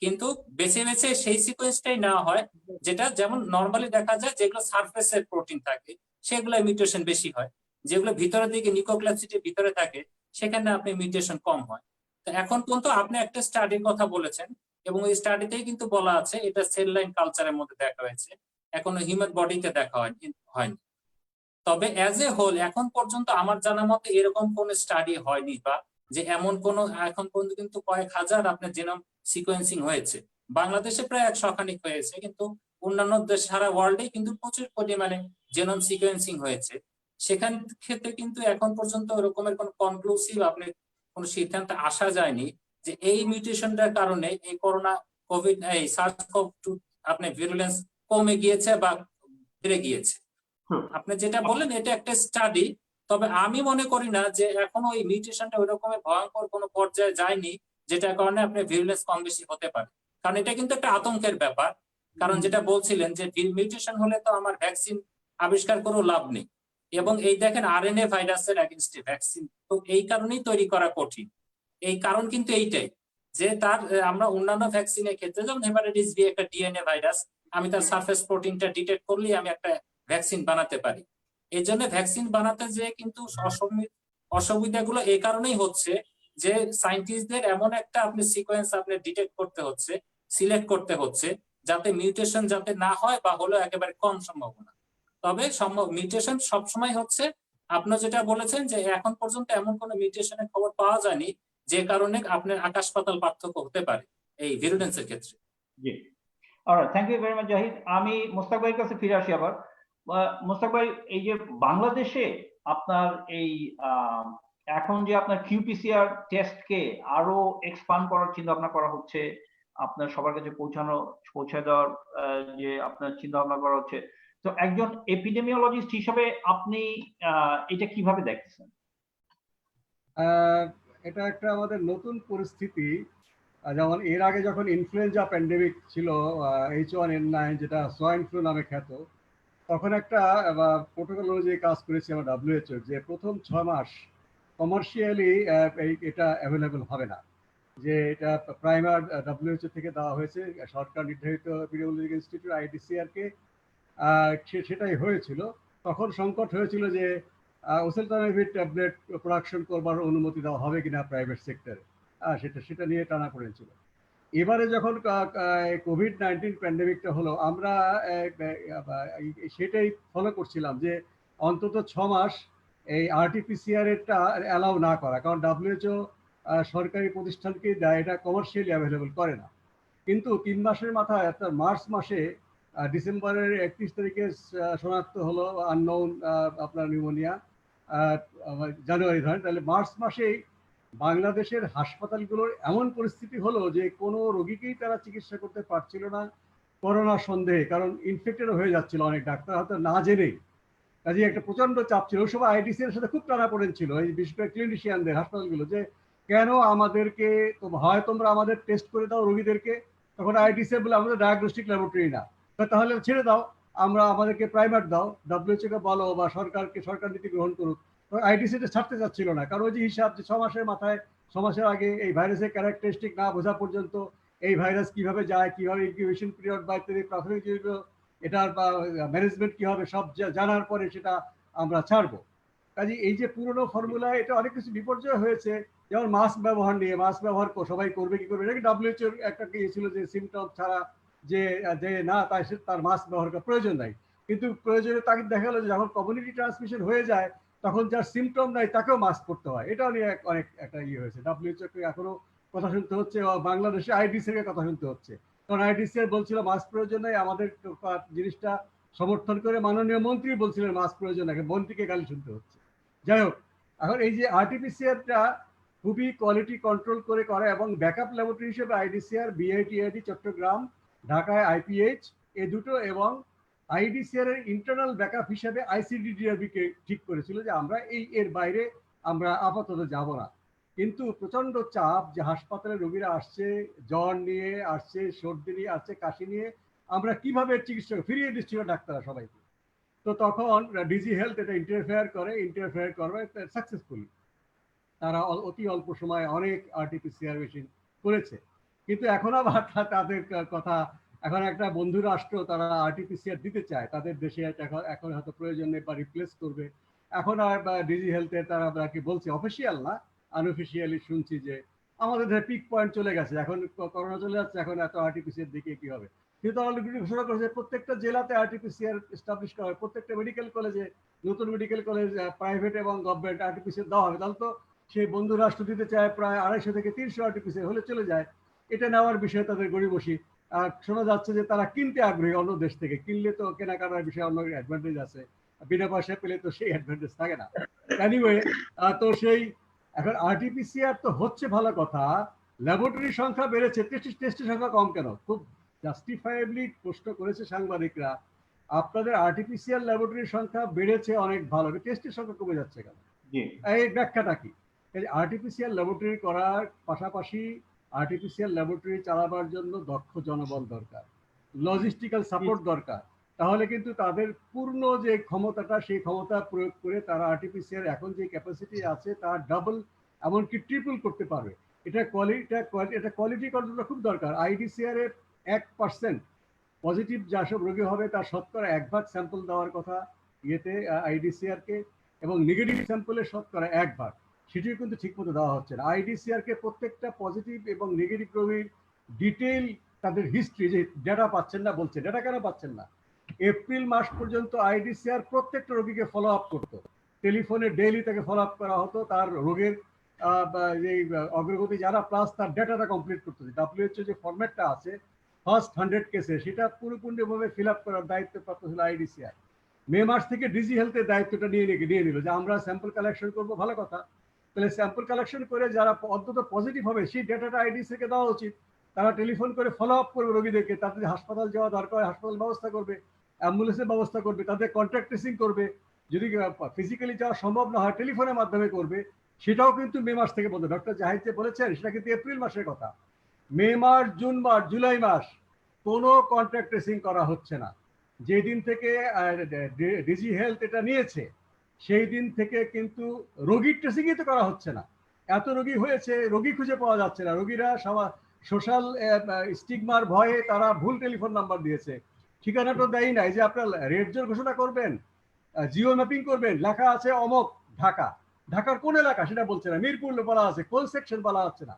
কিন্তু বেছে বেছে সেই সিকোয়েন্সটাই নেওয়া হয় যেটা যেমন নর্মালি দেখা যায় যেগুলো সারফেসের প্রোটিন থাকে সেগুলো মিউটেশন বেশি হয়, যেগুলো ভিতরের দিকে নিউক্লিওপ্লাস্টিডের ভিতরে থাকে সেখানে আপনি মিউটেশন কম হয়। তো এখন পর্যন্ত আপনি একটা স্টাডির কথা বলেছেন এবং এই স্টাডিতেই কিন্তু বলা আছে এটা সেল লাইন কালচারের মধ্যে দেখা হয়েছে, এখনো হিউম্যান বডিতে দেখা হয়নি। তবে অ্যাজ এ হোল এখন পর্যন্ত আমার জানা মতে এরকম কোন স্টাডি হয়নি বা যে এমন কোন, এখন পর্যন্ত কিন্তু কয়েক হাজার আপনার জেনোম সিকোয়েন্সিং হয়েছে, বাংলাদেশে প্রায় 100 খানিক হয়েছে, কিন্তু অন্যান্য দেশ সারা ওয়ার্ল্ডে কিন্তু প্রচুর পরিমাণে জেনোম সিকোয়েন্সিং হয়েছে। সেখান ক্ষেত্রে কিন্তু এখন পর্যন্ত ওরকমের কোন কনক্লুসিভ আপনি কোন সিদ্ধান্তে আসা যায়নি যে এই মিউটেশনটার কারণে এই করোনা কোভিড এই SARS-CoV-2 আপনার ভিরুলেন্স কমে গিয়েছে বা বেড়ে গিয়েছে। আপনি যেটা বললেন এটা একটা স্টাডি, তবে আমি মনে করি না যে এখনো এই মিউটেশনটা ওই রকমের ভয়ঙ্কর কোনো পর্যায়ে যায়নি যেটার কারণে আপনার ভিরুলেন্স কম বেশি হতে পারে। কারণ এটা কিন্তু একটা আতঙ্কের ব্যাপার, কারণ যেটা বলছিলেন যে মিউটেশন হলে তো আমার ভ্যাকসিন আবিষ্কার করেও লাভ নেই। এবং এই দেখেন আরএনএ ভাইরাসের এগেইনস্টে ভ্যাকসিন তো এই কারণেই তৈরি করা কঠিন। এই কারণ কিন্তু এইটাই যে তার আমরা অন্যান্য ভ্যাকসিনের ক্ষেত্রে যেমন হেপাটাইটিস বি একটা ডিএনএ ভাইরাস, আমি তার সারফেস প্রোটিনটা ডিটেক্ট করলেই আমি একটা ভ্যাকসিন বানাতে পারি। এই জন্য ভ্যাকসিন বানাতে যে কিন্তু অসুবিধাগুলো এই কারণেই হচ্ছে যে সায়েন্টিস্টদের এমন একটা আপনি সিকোয়েন্স আপনি ডিটেক্ট করতে হচ্ছে, সিলেক্ট করতে হচ্ছে যাতে মিউটেশন যাতে না হয় বা হলেও একেবারে কম সম্ভাবনা। তবে মিউটেশন সবসময় হচ্ছে, আপনি যেটা বলেছেন যে এখন পর্যন্ত এমন কোনো মিউটেশনের খবর পাওয়া যায়নি যে কারণে আপনার আকাশ পাতাল পার্থক্য হতে পারে এই ভিরুলেন্সের ক্ষেত্রে। জি, alright, thank you very much Zahid. আমি মোস্তাক ভাইয়ের কাছে ফিরে আসি আবার। মোস্তাক ভাই, এই যে বাংলাদেশে আপনার এই এখন যে আপনার কিউপিসিআর টেস্টকে আরো এক্সপান্ড করার চিন্তা ভাবনা করা হচ্ছে, আপনার সবার কাছে পৌঁছে দেওয়ার যে আপনার চিন্তা ভাবনা করা হচ্ছে, তো একজন এপিডেমিওলজিস্ট হিসেবে আপনি এটা কিভাবে দেখতেছেন? এটা একটা আমাদের নতুন পরিস্থিতি। যেমন এর আগে যখন ইনফ্লুয়েঞ্জা প্যান্ডেমিক ছিল, H1N9 যেটা সোয়াইন ফ্লু নামে খ্যাত, তখন একটা প্রোটোকল অনুযায়ী কাজ করেছি আমরা WHO, যে প্রথম 6 মাস কমার্শিয়ালি এটা অ্যাভেলেবল হবে না, যে এটা প্রাইমার WHO থেকে দেওয়া হয়েছে, সরকার নির্ধারিত এপিডেমিওলজিক্যাল ইনস্টিটিউট IDCR কে, সেটাই হয়েছিল। তখন সংকট হয়েছিল যে ওসেলটামিভির ট্যাবলেট প্রোডাকশন করবার অনুমতি দেওয়া হবে কিনা প্রাইভেট সেক্টরে, সেটা নিয়ে টানাপোড়েন ছিল। এবারে যখন কোভিড-19 প্যান্ডেমিকটা হলো, আমরা সেটাই ফলো করছিলাম যে অন্তত 6 মাস এই আরটিপিসিআর এরটা অ্যালাউ না করা, কারণ ডাব্লিউএইচও সরকারি প্রতিষ্ঠানকে দেয়, এটা কমার্শিয়ালি অ্যাভেলেবল করে না। কিন্তু 3 মাসের মাথায় আপনার মার্চ মাসে ডিসেম্বরের 31 তারিখে শনাক্ত হলো আননোন আপনার নিউমোনিয়া, জানুয়ারি ধরেন, তাহলে মার্চ মাসেই বাংলাদেশের হাসপাতালগুলোর এমন পরিস্থিতি হলো যে কোনো রোগীকেই তারা চিকিৎসা করতে পারছিল না করোনা সন্দেহে, কারণ ইনফেক্টেড হয়ে যাচ্ছিল অনেক ডাক্তার হয়তো না জেনেই। কাজে একটা প্রচন্ড চাপ ছিল। ওই সময় আইডিসি এর সাথে খুব টানাপোড়েন ছিল এই বিশেষ করে ক্লিনিশিয়ানদের, হাসপাতালগুলো, যে কেন আমাদেরকে, হয় তোমরা আমাদের টেস্ট করে দাও রোগীদেরকে, তখন আইডিসি বলে আমাদের ডায়াগনস্টিক ল্যাবরেটরি না, তাহলে ছেড়ে দাও, আমরা আমাদেরকে প্রাইমার দাও, ডাব্লিউএইচও কে বলো বা সরকার নীতি গ্রহণ করুক। আইডিসি ছাড়তে চাচ্ছিল না, কারণ ওই যে হিসাব যে 6 মাসের মাথায়, 6 মাসের আগে এই ভাইরাসের ক্যারেক্টারিস্টিক না বোঝা পর্যন্ত এই ভাইরাস কিভাবে যায়, কিভাবে ইনকিউবেশন পিরিয়ড বা ইত্যাদি প্রাথমিক যেগুলো এটার বা ম্যানেজমেন্ট কি হবে সব জানার পরে সেটা আমরা ছাড়বো। কাজে এই যে পুরনো ফর্মুলায় এটা অনেক কিছু বিপর্যয় হয়েছে, যেমন মাস্ক ব্যবহার নিয়ে, মাস্ক ব্যবহার সবাই করবে কি করবে, এটা ডাব্লিউএইচওর একটা ইয়ে ছিল যে সিমটম ছাড়া যে না তার মাস্ক ব্যবহার করার প্রয়োজন নাই। কিন্তু প্রয়োজনে তাকে দেখা গেলো যে যখন কমিউনিটি ট্রান্সমিশন হয়ে যায় তখন যার সিমটম নাই তাকেও মাস্ক করতে হয়। এটাও নিয়ে অনেক একটা ইয়ে হয়েছে, ডাব্লিউএইচওকে এখনো কথা শুনতে হচ্ছে, বাংলাদেশে আইডিসির কথা শুনতে হচ্ছে, কারণ আইডিসিআর বলছিল মাস্ক প্রয়োজন নেই, আমাদের জিনিসটা সমর্থন করে মাননীয় মন্ত্রী বলছিলেন মাস্ক প্রয়োজন নাকি, মন্ত্রীকে গালি শুনতে হচ্ছে। যাই হোক, এখন এই যে আরটিপিসিআরটা খুবই কোয়ালিটি কন্ট্রোল করে এবং ব্যাকআপ ল্যাবরেটরি হিসেবে আইডিসিআর, বিআইটিআইডি চট্টগ্রাম, ঢাকায় আইপিএইচ এ দুটো, এবং আইডিসিআর এর ইন্টারনাল ব্যাকআপ হিসেবে আইসিডিডিআরবি কে ঠিক করেছিল যে আমরা এর বাইরে আমরা আপাতত যাব না। কিন্তু প্রচন্ড চাপ, যে হাসপাতালে রোগীরা আসছে জ্বর নিয়ে আসছে, সর্দি নিয়ে আসছে, কাশি নিয়ে, আমরা কিভাবে চিকিৎসা ফিরিয়ে দিচ্ছিল ডাক্তাররা সবাইকে। তো তখন ডিজি হেলথ এটা ইন্টারফেয়ার করবে সাকসেসফুলি। তারা অতি অল্প সময়ে অনেক আরটিপিসিআর মেশিন করেছে, কিন্তু এখন আবার তাদের কথা, এখন একটা বন্ধু রাষ্ট্র তারা আরটিপিসিআর দিতে চায় তাদের দেশে, এখন হয়তো প্রয়োজন নেই বা রিপ্লেস করবে। এখন আর ডিজি হেলথের তারা কি বলছে, অফিসিয়াল না আনঅফিসিয়ালি শুনছি যে আমাদের পিক পয়েন্ট চলে গেছে, এখন করোনা চলে যাচ্ছে, এখন এত আরটিপিসিআর দিকে কি হবে। কিন্তু অলরেডি ঘোষণা করেছে প্রত্যেকটা জেলাতে আরটিপিসিআর এস্টাবলিশ করা হবে, প্রত্যেকটা মেডিকেল কলেজে, নতুন মেডিকেল কলেজ প্রাইভেট এবং গভর্নমেন্ট আরটিপিসিআর দেওয়া হবে। তাহলে তো সেই বন্ধু রাষ্ট্র দিতে চায় প্রায় 250 থেকে 300 আরটিপিসিআর হলে চলে যায়। এটা নেওয়ার বিষয়ে তাদের গড়িমসি। আর শোনা যাচ্ছে যে তারা কিনতে আগ্রহী অন্য দেশ থেকে, কিনলে তো কেনাকাটার বিষয়ে অন্য অ্যাডভান্টেজ আছে, বিনা পয়সা পেলে তো সেই অ্যাডভান্টেজ থাকে না। এনিওয়ে, তো সেই এখন আরটিপিসিআর তো হচ্ছে ভালো কথা, ল্যাবরেটরির সংখ্যা বেড়েছে, টেস্টের সংখ্যা কম কেন? খুব জাস্টিফাইবলি প্রশ্ন করেছে সাংবাদিকরা, আপনাদের আরটিপিসিআর ল্যাবরেটরির সংখ্যা বেড়েছে অনেক ভালো, টেস্টের সংখ্যা কমে যাচ্ছে কেন? এই ব্যাখ্যাটা কি? আরটিপিসিআর ল্যাবরেটরি করার পাশাপাশি আরটিপিসিআর ল্যাবরেটরি চালাবার জন্য দক্ষ জনবল দরকার, লজিস্টিক্যাল সাপোর্ট দরকার। তাহলে কিন্তু তাদের পূর্ণ যে ক্ষমতাটা, সেই ক্ষমতা প্রয়োগ করে তারা আরটিপিসিআর এখন যে ক্যাপাসিটি আছে তার ডাবল, এমনকি ট্রিপল করতে পারবে। এটা কোয়ালিটি কন্ট্রোলটা খুব দরকার। আইডিসিআর এর 1% পজিটিভ যেসব রোগী হবে তার শতকরা 1 ভাগ স্যাম্পল দেওয়ার কথা ইয়েতে আইডিসিআর কে, এবং নেগেটিভ স্যাম্পলের শতকরা 1 ভাগ, সেটিও কিন্তু ঠিকমতো দেওয়া হচ্ছে না। আইডিসিআর কে প্রত্যেকটা পজিটিভ এবং নেগেটিভ রোগীর ডিটেইল তাদের হিস্ট্রি যে ডেটা পাচ্ছেন না, বলছে ডেটা কেন পাচ্ছেন না? এপ্রিল মাস পর্যন্ত আইডিসিআর প্রত্যেকটা রোগীকে ফলো আপ করতো, টেলিফোনে ডেইলি তাকে ফলো আপ করা হতো, তার রোগের যে অগ্রগতি যারা প্লাস তার ডেটাটা কমপ্লিট করতে। ডাব্লিউএইচও যে ফরম্যাটটা আছে ফার্স্ট 100 কেসে, সেটা পুরোপুরিভাবে ফিল আপ করার দায়িত্ব প্রাপ্ত ছিল আইডিসিআর। মে মাস থেকে ডিজি হেলথের দায়িত্বটা নিয়ে নিল যে আমরা স্যাম্পল কালেকশন করবো, ভালো কথা, তাহলে স্যাম্পল কালেকশন করে যারা অন্তত পজিটিভ হবে সেই ডেটাটা আইডিসিকে দেওয়া উচিত। তারা টেলিফোন করে ফলো আপ করবে রোগীদেরকে, তাদের হাসপাতাল যাওয়া দরকার হাসপাতাল ব্যবস্থা করবে, অ্যাম্বুলেন্সের ব্যবস্থা করবে, তাদের কন্ট্যাক্ট ট্রেসিং করবে, যদি ফিজিক্যালি যাওয়া সম্ভব না হয় টেলিফোনের মাধ্যমে করবে। সেটাও কিন্তু মে মাস থেকে বলতো, ডক্টর জাহিদ যে বলেছেন সেটা কিন্তু এপ্রিল মাসের কথা। মে মাস, জুন মাস, জুলাই মাস কোনো কন্ট্যাক্ট ট্রেসিং করা হচ্ছে না। যেদিন থেকে ডিজি হেলথ এটা নিয়েছে সেই দিন থেকে কিন্তু রোগীর ট্রেসিংই তো করা হচ্ছে না। এত রোগী হয়েছে, রোগী খুঁজে পাওয়া যাচ্ছে না। রোগীরা সোশ্যাল স্টিগমার ভয়ে তারা ভুল টেলিফোন নাম্বার দিয়েছে, ঠিকানাটা দেয় নাই যে আপনার রেড জোন ঘোষণা করবেন, জিও ম্যাপিং করবেন, লেখা আছে অমক ঢাকা, ঢাকার কোন এলাকা সেটা বলছে না, মিরপুর বলা আছে, কোন সেকশন বলা হচ্ছে না,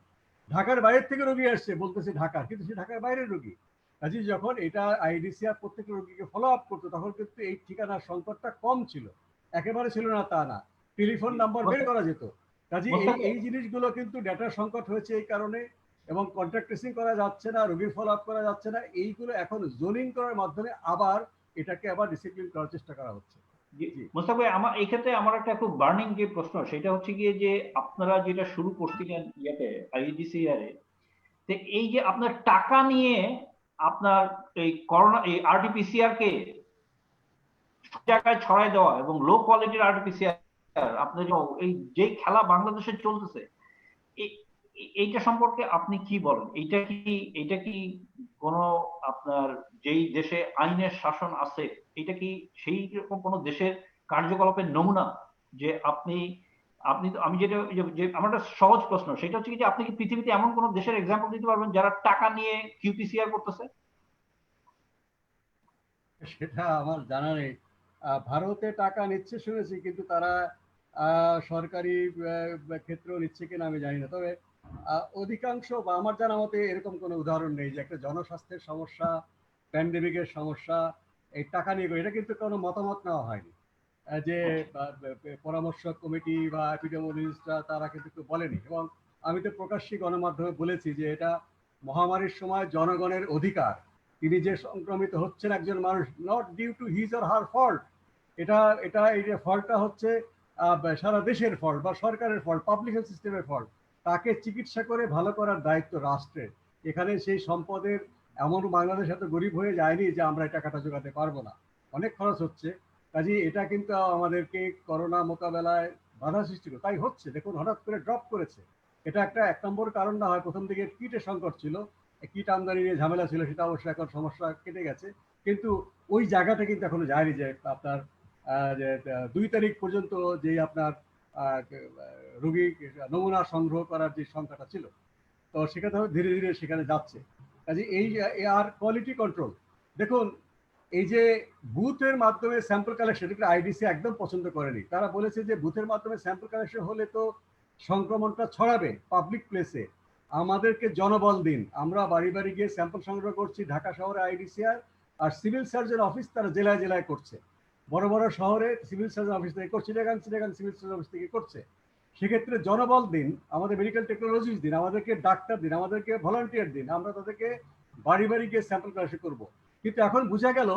ঢাকার বাইরের থেকে রোগী আসছে বলতেছে ঢাকা, কিন্তু সে ঢাকার বাইরের রোগী। কাজে যখন এটা আইডিসিআর প্রত্যেক রোগীকে ফলো আপ করতো তখন কিন্তু এই ঠিকানার সংকটটা কম ছিল, একেবারে ছিল না তা না, টেলিফোন নাম্বার বের করা যেত। কাজে এই জিনিসগুলো কিন্তু ডেটার সংকট হয়েছে এই কারণে, এবং কন্ট্যাক্ট ট্রেসিং করা যাচ্ছে না, রোগীর ফলো আপ করা যাচ্ছে না, এইগুলো এখন জোনিং করার মাধ্যমে আবার এটাকে আবার ডিসিপ্লিন করার চেষ্টা করা হচ্ছে। মোস্তাক ভাই, আমার এই ক্ষেত্রে আমার একটা খুব বার্নিং যে প্রশ্ন, সেটা হচ্ছে গিয়ে যে আপনারা যেটা শুরু করছিলেন ইয়েতে আইডিসিআর এ, তো এই যে আপনার টাকা নিয়ে আপনার এই করোনা এই আরটিপিসিআর কে জায়গায় ছড়াই দেওয়া এবং লো কোয়ালিটির আরটিপিসিআর, আপনার এই যে খেলা বাংলাদেশে চলতেছে, এইটা সম্পর্কে আপনি কি বলেন? এইটা কি কোন আপনার যেই দেশে আইনের শাসন আছে, এটা কি সেই রকম কোন দেশের কার্যকলাপের নমুনা? যে আপনি আপনি আমি যেটা যে আমার একটা সহজ প্রশ্ন, সেটা হচ্ছে কি যে আপনি কি পৃথিবীতে এমন কোন দেশের এক্সাম্পল দিতে পারবেন যারা টাকা নিয়ে কিউপিসিআর করতেছে? সেটা আমার জানা নেই। ভারতে টাকা নিচ্ছে শুনেছি, কিন্তু তারা সরকারি ক্ষেত্রেও নিচ্ছে কিনা আমি জানি না। তবে অধিকাংশ বা আমার জানা মতে এরকম কোনো উদাহরণ নেই যে একটা জনস্বাস্থ্যের সমস্যা, প্যান্ডেমিকের সমস্যা এই টাকা নিয়ে, এটা কিন্তু কোনো মতামত নেওয়া হয়নি। যে পরামর্শ কমিটি বা এপিডেমিওলজিস্টরা তারা কিন্তু বলেনি, এবং আমি তো প্রকাশ্যে গণমাধ্যমে বলেছি যে এটা মহামারীর সময় জনগণের অধিকার, তিনি যে সংক্রমিত হচ্ছেন একজন মানুষ, not due to his or her fault, এটা এটা এই যে ফল্টটা হচ্ছে সারা দেশের ফল্ট বা সরকারের ফল্ট, পাবলিক হেলথ সিস্টেমের ফল্ট, তাকে চিকিৎসা করে ভালো করার দায়িত্ব রাষ্ট্রের। এখানে সেই সম্পদের এমন বাংলাদেশ এত গরিব হয়ে যায়নি যে আমরা এই টাকাটা জোগাতে পারবো না, অনেক খরচ হচ্ছে। কাজে এটা কিন্তু আমাদেরকে করোনা মোকাবেলায় বাধা সৃষ্টি করে, তাই হচ্ছে দেখুন হঠাৎ করে ড্রপ করেছে। এটা একটা 1 নম্বর কারণ না হয়, প্রথম দিকে কিটের সংকট ছিল, কিট আমদানি নিয়ে ঝামেলা ছিল, সেটা অবশ্যই এখন সমস্যা কেটে গেছে, কিন্তু ওই জায়গাটা কিন্তু এখনো যায়নি যে আপনার যে 2 তারিখ পর্যন্ত যে আপনার রোগী নমুনা সংগ্রহ করার যে সংখ্যাটা ছিল, তো সেখানে ধীরে ধীরে সেখানে যাচ্ছে। কাজে এই আর কোয়ালিটি কন্ট্রোল, দেখুন এই যে বুথের মাধ্যমে স্যাম্পল কালেকশন, এটা আইডিসি একদম পছন্দ করেনি। তারা বলেছে যে বুথের মাধ্যমে স্যাম্পল কালেকশন হলে তো সংক্রমণটা ছড়াবে পাবলিক প্লেসে, আমাদেরকে জনবল দিন, আমরা বাড়ি বাড়ি গিয়ে স্যাম্পল সংগ্রহ করছি। ঢাকা শহরে আইডিসিআর আর সিভিল সার্জন অফিস তারা জেলায় জেলায় করছে, বড় বড় শহরে সিভিল সার্জন অফিস থেকে করছে, চিটাগাং সিভিল সার্জন অফিস থেকে করছে। সেক্ষেত্রে জনবল দিন, আমাদের মেডিকেল টেকনোলজিস দিন, আমাদেরকে ডাক্তার দিন, আমাদেরকে ভলান্টিয়ার দিন, আমরা তাদেরকে বাড়ি বাড়ি গিয়ে স্যাম্পল কালেকশন করবো। কিন্তু এখন বোঝা গেল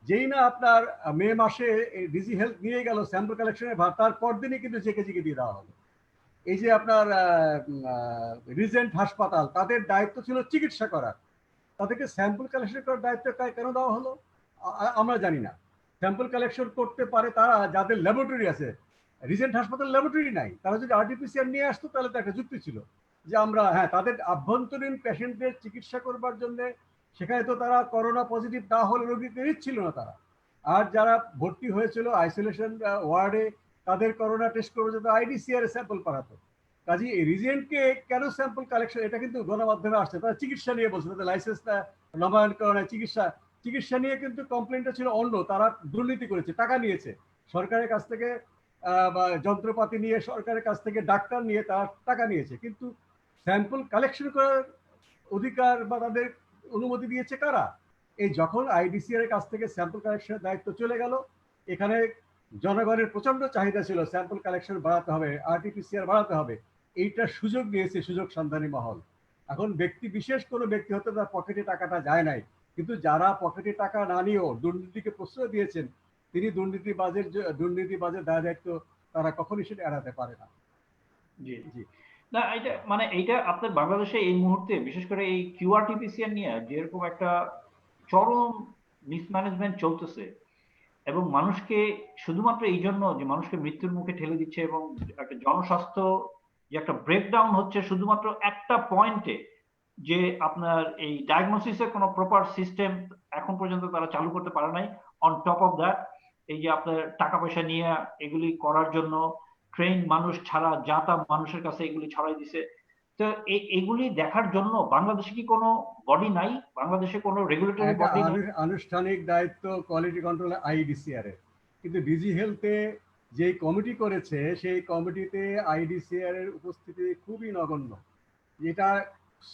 যেই না আপনার মে মাসে ডিজি হেলথ নিয়ে গেল স্যাম্পল কালেকশনের ভার, তার পরদিনই কিন্তু জেকে দিয়ে দেওয়া হলো। এই যে আপনার রিজেন্ট হাসপাতাল, তাদের দায়িত্ব ছিল চিকিৎসা করার, তাদেরকে স্যাম্পল কালেকশন করার দায়িত্ব কেন দেওয়া হলো আমরা জানি না। স্যাম্পল কালেকশন করতে পারে তারা যাদের ল্যাবরেটরি আছে, রিজেন্ট হাসপাতাল ল্যাবরেটরি নাই, তারা যদি আরটিপিসিআর নিয়ে আসতো তাহলে তো একটা যুক্তি ছিল যে আমরা হ্যাঁ তাদের আভ্যন্তরীণ পেশেন্টদের চিকিৎসা করবার জন্য, সেখানে তো তারা করোনা পজিটিভ না হলে রোগীকে নিচ্ছিল না তারা। আর যারা ভর্তি হয়েছিল আইসোলেশন ওয়ার্ডে, তাদের করোনা টেস্ট করবে যেত আইডিসিআর স্যাম্পল পাঠাতো। কাজে এই রিজেন্টকে কেন স্যাম্পল কালেকশন, এটা কিন্তু গণমাধ্যমে আসছে, তারা চিকিৎসা নিয়ে বলছে, তাদের লাইসেন্সটা নবায়ন করা, চিকিৎসা নিয়ে কিন্তু কমপ্লেনটা ছিল অন্য, তারা দুর্নীতি করেছে, টাকা নিয়েছে সরকারের কাছ থেকে, বা যন্ত্রপাতি নিয়ে সরকারের কাছ থেকে, ডাক্তার নিয়ে তারা টাকা নিয়েছে, কিন্তু স্যাম্পল কালেকশন করার অধিকার বা তাদের অনুমতি দিয়েছে কারা? এই যখন আইডিসিআর এর কাছ থেকে স্যাম্পল কালেকশনের দায়িত্ব চলে গেল, এখানে জনগণের প্রচন্ড চাহিদা ছিল স্যাম্পল কালেকশন বাড়াতে হবে, আরটিপিসিআর বাড়াতে হবে, এইটার সুযোগ নিয়েছে সুযোগ সন্ধানী মহল। এখন ব্যক্তি বিশেষ কোনো ব্যক্তি হতে তার পকেটে টাকাটা যায় নাই, কিন্তু যারা পকেটে টাকা না নিয়েও দুর্নীতিকে প্রশ্রয় দিয়েছেন, তিনি দুর্নীতিবাজের দায় দায়িত্ব তারা কখনই সেটা এড়াতে পারে না। জি জি, না এটা মানে এইটা আপনার বাংলাদেশে এই মুহূর্তে বিশেষ করে এই কিউআরটিপিসিআর নিয়ে যেরকম একটা চরম মিসম্যানেজমেন্ট চলতেছে, এবং মানুষকে শুধুমাত্র এই জন্য যে মানুষকে মৃত্যুর মুখে ঠেলে দিচ্ছে, এবং একটা জনস্বাস্থ্য যে একটা ব্রেকডাউন হচ্ছে শুধুমাত্র একটা পয়েন্টে, যে আপনার এই ডায়াগনোসিসের কোনো প্রপার সিস্টেম এখন পর্যন্ত তারা চালু করতে পারে নাই। অন টপ অফ দ্যাট, এই যে আপনার টাকা পয়সা নিয়ে এগুলি করার জন্য ট্রেন মানুষ ছাড়া যাতা মানুষের কাছে এগুলি ছড়াই দিছে। তো এগুলি দেখার জন্য বাংলাদেশে কি কোনো বডি নাই? বাংলাদেশে কোনো রেগুলেটরি বডি নাই? আনুষ্ঠানিক দায়িত্ব কোয়ালিটি কন্ট্রোল আইডিসিআর এর, কিন্তু ডিজি হেলথে যে কমিটি করেছে সেই কমিটিতে আইডিসিআর এর উপস্থিতি খুবই নগণ্য। এটা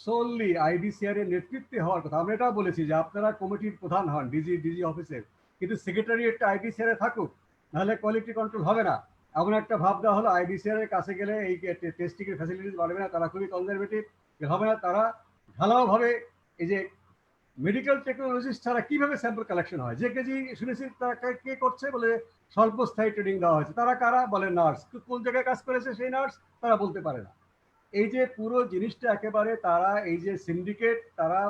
সোললি আইডিসিআর এর নেতৃত্বে হওয়ার কথা। আমরা এটাও বলেছি যে আপনারা কমিটির প্রধান হন ডিজি অফিসের, কিন্তু সেক্রেটারিয়েটটা আইডিসিআর এ থাকুক, নাহলে কোয়ালিটি কন্ট্রোল হবে না। এমন একটা ভাব দেওয়া হলো আইডিসিআর এর কাছে গেলে এই টেস্টিং এর ফ্যাসিলিটিস বাড়বে না, তারা খুবই কনজারভেটিভ হবে না, তারা ঢালাওভাবে এই যে মেডিকেল টেকনোলজিস্ট ছাড়া কিভাবে স্যাম্পল কালেকশন হয়, যে কেজি শুনেছি তারা কে করছে বলে স্বল্পস্থায়ী ট্রেনিং দেওয়া হয়েছে, তারা কারা বলে নার্স, কোন জায়গায় কাজ করেছে সেই নার্স তারা বলতে পারে না। এই যে পুরো জিনিসটা একেবারে তারা এই যে সিন্ডিকেট তারা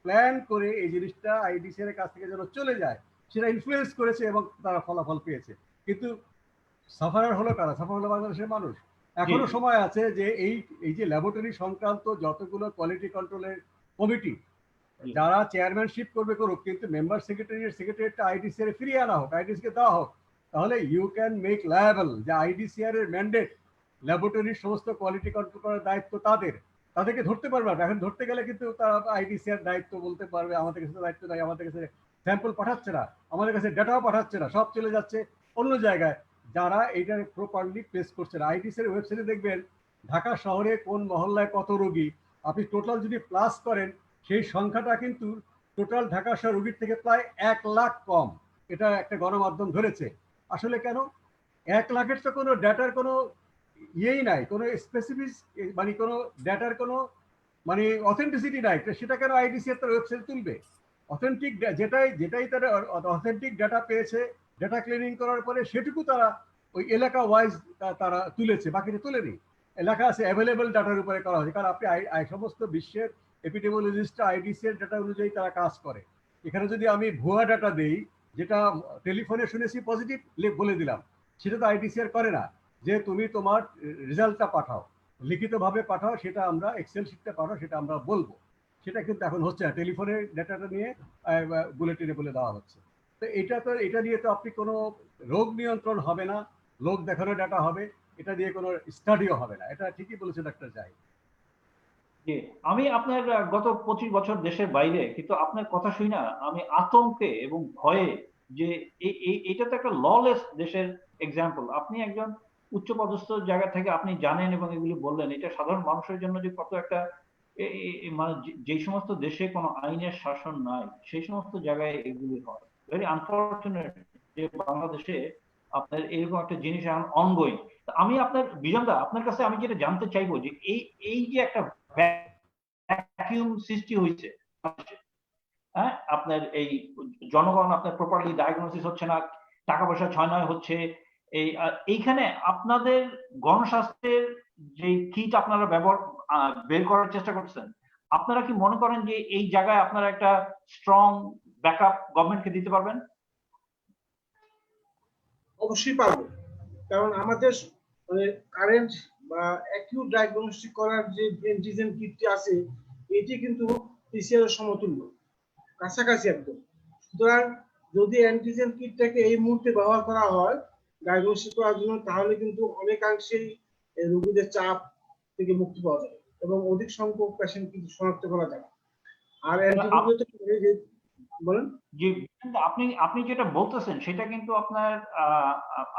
প্ল্যান করে এই জিনিসটা আইডিসিআর এর কাছ থেকে যেন চলে যায় সেটা ইনফ্লুয়েন্স করেছে এবং তারা ফলাফল পেয়েছে। কিন্তু সাফারার হলো কারা? সাফার হলো বাংলাদেশের মানুষ। এখনো সময় আছে যে এই যে ল্যাবরেটরি সংক্রান্ত যতগুলো কোয়ালিটি কন্ট্রোলের কমিটি যারা চেয়ারম্যানশিপ করবে করুক, কিন্তু মেম্বার সেক্রেটারিয়েটটা আইডিসিআর এ ফিরিয়ে আনা হোক, আইডিসি কে দেওয়া হোক, তাহলে ইউ ক্যান মেক লায়াবল যে আইডিসিআর এর ম্যান্ডেট ল্যাবরেটরির সমস্ত কোয়ালিটি কন্ট্রোল করার দায়িত্ব তাদেরকে ধরতে পারবে না। এখন ধরতে গেলে কিন্তু তারা আইডিসিআর দায়িত্ব বলতে পারবে আমাদের কাছে দায়িত্ব নাই, আমাদের কাছে স্যাম্পল পাঠাচ্ছে না, আমাদের কাছে ডেটাও পাঠাচ্ছে না, সব চলে যাচ্ছে অন্য জায়গায়, যারা এটা প্রপারলি প্লেস করছে না। আইডিসিআর ওয়েবসাইটে দেখবেন ঢাকা শহরে কোন মহল্লায় কত রোগী, আপনি টোটাল যদি প্লাস করেন সেই সংখ্যাটা কিন্তু টোটাল ঢাকা শহর রোগীর থেকে প্রায় 1 লাখ কম। এটা একটা গণমাধ্যম ধরেছে। আসলে কেন 1 লাখের তো কোনো ডেটার কোনো ইয়েই নাই, কোনো স্পেসিফিক মানে কোনো ডেটার কোনো মানে অথেন্টিসিটি নাই, সেটা কেন আইডিসিআর তার ওয়েবসাইট তুলবে? অথেন্টিক যেটাই তারা অথেন্টিক ডেটা পেয়েছে, ডেটা ক্লিনিং করার পরে সেটুকু তারা ওই এলাকা ওয়াইজ তারা তুলেছে, বাকিটা তুলেনি। এলাকা আছে অ্যাভেলেবল ডাটার উপরে করা হয়েছে, কারণ আপনি সমস্ত বিশ্বের এপিডেমিওলজিস্টরা আইডিসিআর ডাটা অনুযায়ী তারা কাজ করে। এখানে যদি আমি ভুয়া ডাটা দেই, যেটা টেলিফোনে শুনেছি পজিটিভ বলে দিলাম, সেটা তো আইডিসিআর করে না। যে তুমি তোমার রেজাল্টটা পাঠাও, লিখিতভাবে পাঠাও, সেটা আমরা এক্সেল শিটটা পাঠাও, সেটা আমরা বলবো। সেটা কিন্তু এখন হচ্ছে না, টেলিফোনের ডাটাটা নিয়ে বুলেটিনে বলে দেওয়া হচ্ছে। তো এটা নিয়ে তো আপনি কোনো রোগ নিয়ন্ত্রণ হবে না, লোক দেখানো ডাটা হবে, এটা দিয়ে কোনো স্টাডিও হবে না। এটা ঠিকই বলেছে ডাক্তার জাহিদ। জি, আমি আপনার গত 25 বছর দেশের বাইরে, কিন্তু আপনার কথা শুই না আমি আতঙ্কে এবং ভয়ে যে এটা তো একটা ললেস দেশের এক্সাম্পল। আপনি একজন উচ্চপদস্থ জায়গা থেকে আপনি জানেন এবং এগুলি বললেন, এটা সাধারণ মানুষের জন্য যে কত একটা মানে যে সমস্ত দেশে কোনো আইনের শাসন নাই সেই সমস্ত জায়গায় এগুলি হয়। ভেরি আনফর্চুনেট যে বাংলাদেশে আপনার এরকম একটা জিনিস এখন অনগোয়িং। আমি আপনার বিজনদা আপনার কাছে আমি যেটা জানতে চাইবো যে এই যে একটা ভ্যাকিউম সৃষ্টি হয়েছে, হ্যাঁ, আপনার এই জনগণ আপনার প্রপারলি ডায়াগনোসিস হচ্ছে না, টাকা পয়সা ছয় নয় হচ্ছে, এইখানে আপনাদের গণস্বাস্থ্যের যে কিট আপনারা বের করার চেষ্টা করছেন, আপনারা কি মনে করেন যে এই জায়গায় আপনারা একটা স্ট্রং ব্যাকআপ গভর্নমেন্টকে দিতে পারবেন? অবশ্যই পারবো, কারণ আমাদের মানে কারেন্ট বা অ্যাকিউট ডায়াগনস্টিক করার যে অ্যান্টিজেন কিটটি আছে এটি কিন্তু পিসিআর এর সমতুল্য, কাছাকাছি একদম। সুতরাং যদি অ্যান্টিজেন কিটটাকে এই মুহূর্তে ব্যবহার করা হয় ডায়াগনস্টিক করার জন্য, তাহলে কিন্তু অনেকাংশেই রোগীদের চাপ থেকে মুক্তি পাওয়া যাবে এবং অধিক সংখ্যক পেশেন্ট কিন্তু শনাক্ত করা যাবে। আর অ্যান্টিবায়োটিক বলেন জি, আপনি আপনি যেটা বলতেছেন সেটা কিন্তু আপনার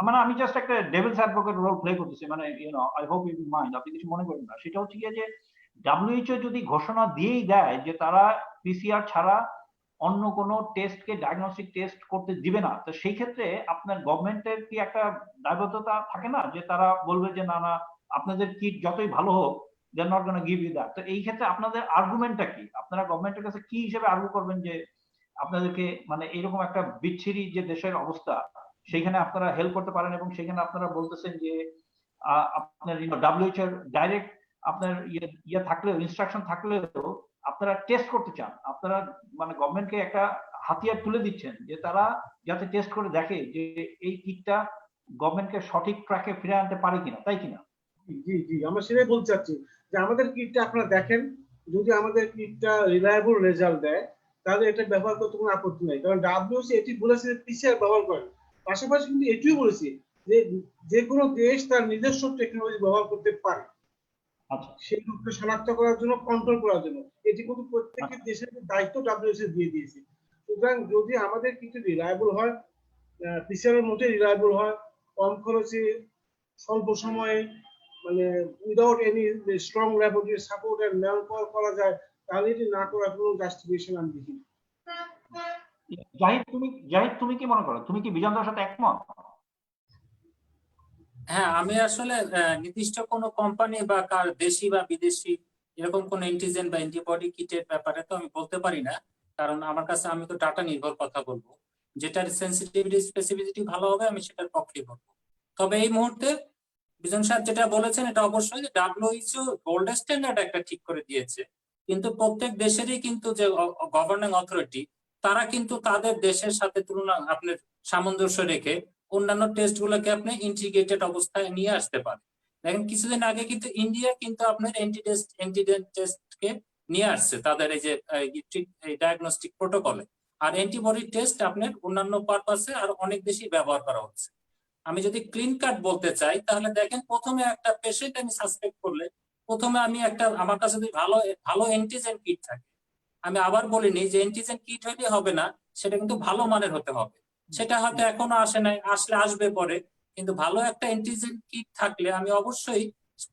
মানে আমি জাস্ট একটা ডেভিলস অ্যাডভোকেট রোল প্লে করতেছি, মানে আই হোপ ইউ মাইন্ড, আপনি কিছু মনে করেন না। সেটা হচ্ছে গিয়ে যে WHO যদি ঘোষণা দিয়েই দেয় যে তারা পিসিআর ছাড়া অন্য কোনো টেস্টকে ডায়াগনস্টিক টেস্ট করতে দিবে না, তো সেই ক্ষেত্রে আপনার গভর্নমেন্টের কি একটা দায়বদ্ধতা থাকে না যে তারা বলবে যে না না আপনাদের কিট যতই ভালো হোক they are not gonna give you that. তো এই ক্ষেত্রে আপনাদের আর্গুমেন্টটা কি? আপনারা গভর্নমেন্টের কাছে কি হিসেবে আর্গু করবেন যে আপনাদেরকে মানে এরকম একটা বিচ্ছিরি যে দেশের অবস্থা সেখানে আপনারা হেল্প করতে পারেন, এবং সেখানে আপনারা বলতেছেন যে আপনার WHO ডাইরেক্ট আপনার ইয়ে থাকলেও ইনস্ট্রাকশন থাকলেও আপনারা টেস্ট করতে চান, আপনারা মানে গভর্নমেন্টকে একটা হাতিয়ার তুলে দিচ্ছেন যে তারা যাতে টেস্ট করে দেখে যে এই কিটটা গভর্নমেন্টকে সঠিক ট্র্যাকে ফিরে আনতে পারে কিনা, তাই কিনা? জি জি, আমরা সেটাই বলতে চাচ্ছি যে আমাদের কিটটা আপনারা দেখেন, যদি আমাদের কিটটা রিলায়েবল রেজাল্ট দেয় তাহলে এটা ব্যবহার করতে কোনো আপত্তি নাই, কারণ WHO এটি বলেছে পিসিআর ব্যবহার করেন। পাশাপাশি কিন্তু এটিও বলেছে যে যে কোনো দেশ তার নিজস্ব টেকনোলজি ব্যবহার করতে পারে সেই রোগকে শনাক্ত করার জন্য, কন্ট্রোল করার জন্য। এটি কিন্তু প্রত্যেকটি দেশের দায়িত্ব WHO দিয়ে দিয়েছে। সুতরাং যদি আমাদের কিছু রিলায়েবল হয় পিসিআর এর মধ্যে রিলায়েবল হয়, কম খরচে স্বল্প সময়ে, মানে without any strong laboratory support and man power করা যায়, তাহলে এটি না করার কোনো জাস্টিফিকেশন আমি দেখি না। জাহিদ তুমি কি মনে করো? তুমি কি বিজনদার সাথে একমত? হ্যাঁ, আমি আসলে নির্দিষ্ট কোনো কোম্পানি বা কার দেশি বা বিদেশি এরকম কোন অ্যান্টিজেন বা অ্যান্টিবডি কিটের ব্যাপারে তো আমি বলতে পারি না, কারণ আমার কাছে আমি তো ডাটা নির্ভর কথা বলবো, যেটার সেন্সিটিভিটি স্পেসিফিসিটি ভালো হবে আমি সেটার পক্ষেই বলবো। তবে এই মুহূর্তে বিজন সাহেব যেটা বলেছেন এটা অবশ্যই WHO গোল্ড স্ট্যান্ডার্ড একটা ঠিক করে দিয়েছে, কিন্তু প্রত্যেক দেশেরই কিন্তু যে গভর্নিং অথরিটি তারা কিন্তু তাদের দেশের সাথে তুলনা আপনার সামঞ্জস্য রেখে অন্যান্য টেস্ট গুলোকে আপনি ইন্টিগ্রেটেড অবস্থায় নিয়ে আসতে পারেন। দেখেন কিছুদিন আগে কিন্তু ইন্ডিয়া কিন্তু আপনার অ্যান্টিজেন টেস্টকে নিয়ে আসছে তাদের এই যে ডায়াগনস্টিক প্রোটোকলে, আর অ্যান্টিবডি টেস্ট আপনার অন্যান্য পারপাসে আর অনেক বেশি ব্যবহার করা হচ্ছে। আমি যদি ক্লিন কাট বলতে চাই তাহলে দেখেন প্রথমে একটা পেশেন্ট আমি সাসপেক্ট করলে প্রথমে আমি একটা আমার কাছে যদি ভালো ভালো অ্যান্টিজেন কিট থাকে, আমি আবার বলিনি যে অ্যান্টিজেন কিট হলে হবে না, সেটা কিন্তু ভালো মানের হতে হবে। সেটা হয়তো এখনো আসে নাই, আসলে আসবে পরে, কিন্তু ভালো একটা অ্যান্টিজেন কিট থাকলে আমি অবশ্যই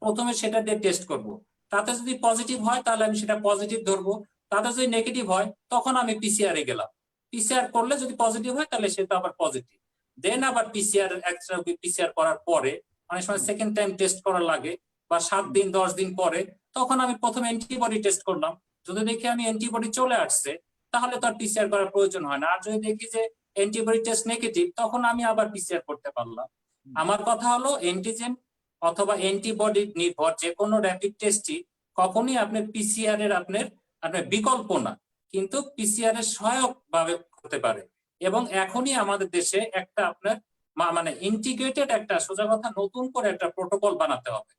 প্রথমে সেটা দিয়ে টেস্ট করব। তাতে যদি পজিটিভ হয় তাহলে আমি সেটা পজিটিভ ধরবো, তাতে যদি নেগেটিভ হয় তখন আমি পিসিআর এ গেলাম। পিসিআর করলে যদি পজিটিভ হয় তাহলে সেটা আবার পজিটিভ, দেন আবার পিসিআর এক্সট্রা পিসিআর করার পরে অনেক সময় সেকেন্ড টাইম টেস্ট করা লাগে, বা 7 দিন 10 দিন পরে, তখন আমি প্রথমে অ্যান্টিবডি টেস্ট করলাম। যদি দেখি আমি অ্যান্টিবডি চলে আসছে তাহলে তো আর পিসিআর করার প্রয়োজন হয় না, আর যদি দেখি যে অ্যান্টিবডি টেস্ট নেগেটিভ তখন আমি আবার পিসিআর করতে পারলাম। আমার কথা হলো অ্যান্টিজেন অথবা অ্যান্টিবডি নির্ভর যে কোনো র্যাপিড টেস্টই কখনই আপনার পিসিআর এর আপনার আপনার বিকল্প না, কিন্তু পিসিআর এর সহায়ক ভাবে হতে পারে। এবং এখনই আমাদের দেশে একটা আপনার মানে ইন্টিগ্রেটেড একটা সোজা কথা নতুন করে একটা প্রোটোকল বানাতে হবে,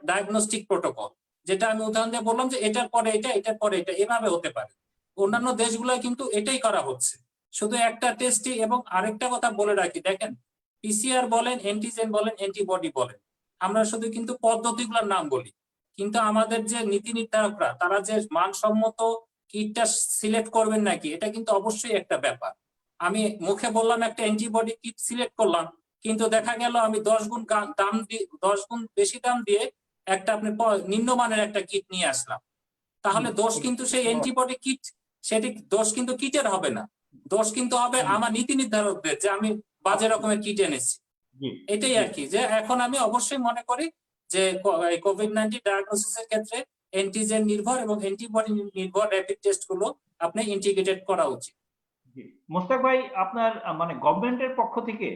ডায়াগনস্টিক প্রোটোকল, যেটা আমি উদাহরণ দিয়ে বললাম যে এটার পরে এটা, এটার পরে এটা, এভাবে হতে পারে। অন্যান্য দেশগুলোয় কিন্তু এটাই করা হচ্ছে, শুধু একটা টেস্টই। এবং আরেকটা কথা বলে রাখি, দেখেন পিসিআর বলেন, অ্যান্টিজেন বলেন, অ্যান্টিবডি বলেন, আমরা শুধু কিন্তু পদ্ধতিগুলোর নাম বলি, কিন্তু আমাদের যে নীতি নির্ধারকরা তারা যে মানসম্মত কিটটা সিলেক্ট করবেন নাকি এটা কিন্তু অবশ্যই একটা ব্যাপার। আমি মুখে বললাম একটা অ্যান্টিবডি কিট সিলেক্ট করলাম, কিন্তু দেখা গেল আমি 10 গুণ দাম দিয়ে 10 গুণ বেশি দাম দিয়ে একটা আপনি নিম্নমানের একটা কিট নিয়ে আসলাম, তাহলে দোষ কিন্তু সেই অ্যান্টিবডি কিট, সেটি দোষ কিন্তু কিটের হবে না, দোষ কিন্তু হবে আমার নীতি নির্ধারকদের যে আমি বাজে রকমের কিট এনেছি। এটাই আর কি, যে এখন আমি অবশ্যই মনে করি যে কোভিড-19 ডায়াগনোসিসের ক্ষেত্রে অ্যান্টিজেন নির্ভর এবং অ্যান্টিবডি নির্ভর র্যাপিড টেস্ট গুলো আপনি ইন্টিগ্রেটেড করা উচিত। মোস্তাক ভাই, আপনার মানে গভর্নমেন্টের পক্ষ থেকে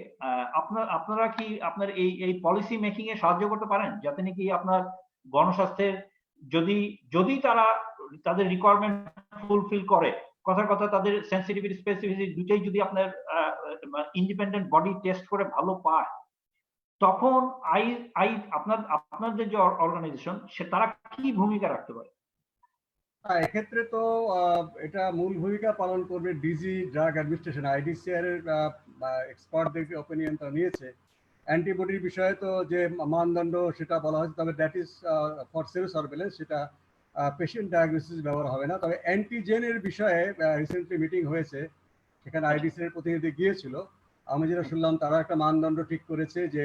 আপনারা কি আপনার এই পলিসি মেকিং এ সাহায্য করতে পারেন, যাতে নাকি আপনার গণস্বাস্থ্যের যদি যদি তারা তাদের রিকোয়ারমেন্ট ফুলফিল করে, কথার কথা তাদের সেন্সিটিভিটি স্পেসিফিসিটি দুটোই যদি আপনার ইন্ডিপেন্ডেন্ট বডি টেস্ট করে ভালো পায়, তখন আই আই আপনাদের যে অর্গানাইজেশন সে তারা কি ভূমিকা রাখতে পারে? এক্ষেত্রে তো এটা মূল ভূমিকা পালন করবে ডিজি ড্রাগ অ্যাডমিনিস্ট্রেশন, আইডিসিআর এর এক্সপার্টদের অপিনিয়ন তো নিয়েছে। অ্যান্টিবডির বিষয়ে তো যে মানদণ্ড সেটা বলা হয়েছে, তবে দ্যাট ইজ ফর সেরো সার্ভেলেন্স, সেটা পেশেন্ট ডায়াগনোসিস ব্যবহার হবে না। তবে অ্যান্টিজেনের বিষয়ে রিসেন্টলি মিটিং হয়েছে, সেখানে আইডিসিআর এর প্রতিনিধি গিয়েছিল। আমি যেটা শুনলাম তারা একটা মানদণ্ড ঠিক করেছে যে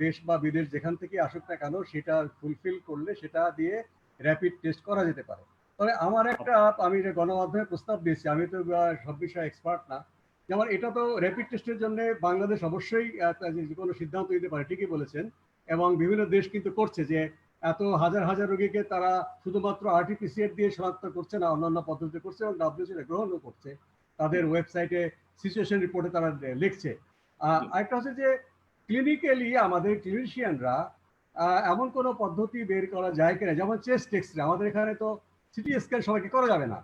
দেশ বা বিদেশ যেখান থেকে আসুক না কেন সেটা ফুলফিল করলে সেটা দিয়ে র্যাপিড টেস্ট করা যেতে পারে। তবে আমার একটা, আমি যে গণমাধ্যমে প্রস্তাব দিয়েছি, আমি তো সব বিষয়ে এক্সপার্ট না, যেমন এটা তো র্যাপিড টেস্টের জন্য বাংলাদেশ অবশ্যই যে কোনো সিদ্ধান্ত নিতে পারে, ঠিকই বলেছেন। এবং বিভিন্ন দেশ কিন্তু করছে যে এত হাজার হাজার রোগীকে তারা শুধুমাত্র আরটিপিসিআর দিয়ে শনাক্ত করছে না, অন্যান্য পদ্ধতি করছে, এবং ডাব্লিউএইচও গ্রহণও করছে, তাদের ওয়েবসাইটে সিচুয়েশন রিপোর্টে তারা লিখছে। আরেকটা হচ্ছে যে ক্লিনিক্যালি আমাদের ক্লিনিশিয়ানরা এমন কোনো পদ্ধতি বের করা যায় কিনা, যেমন চেস্ট এক্সরে, আমাদের এখানে তো সিটি স্ক্যান সবাইকে করা যাবে না,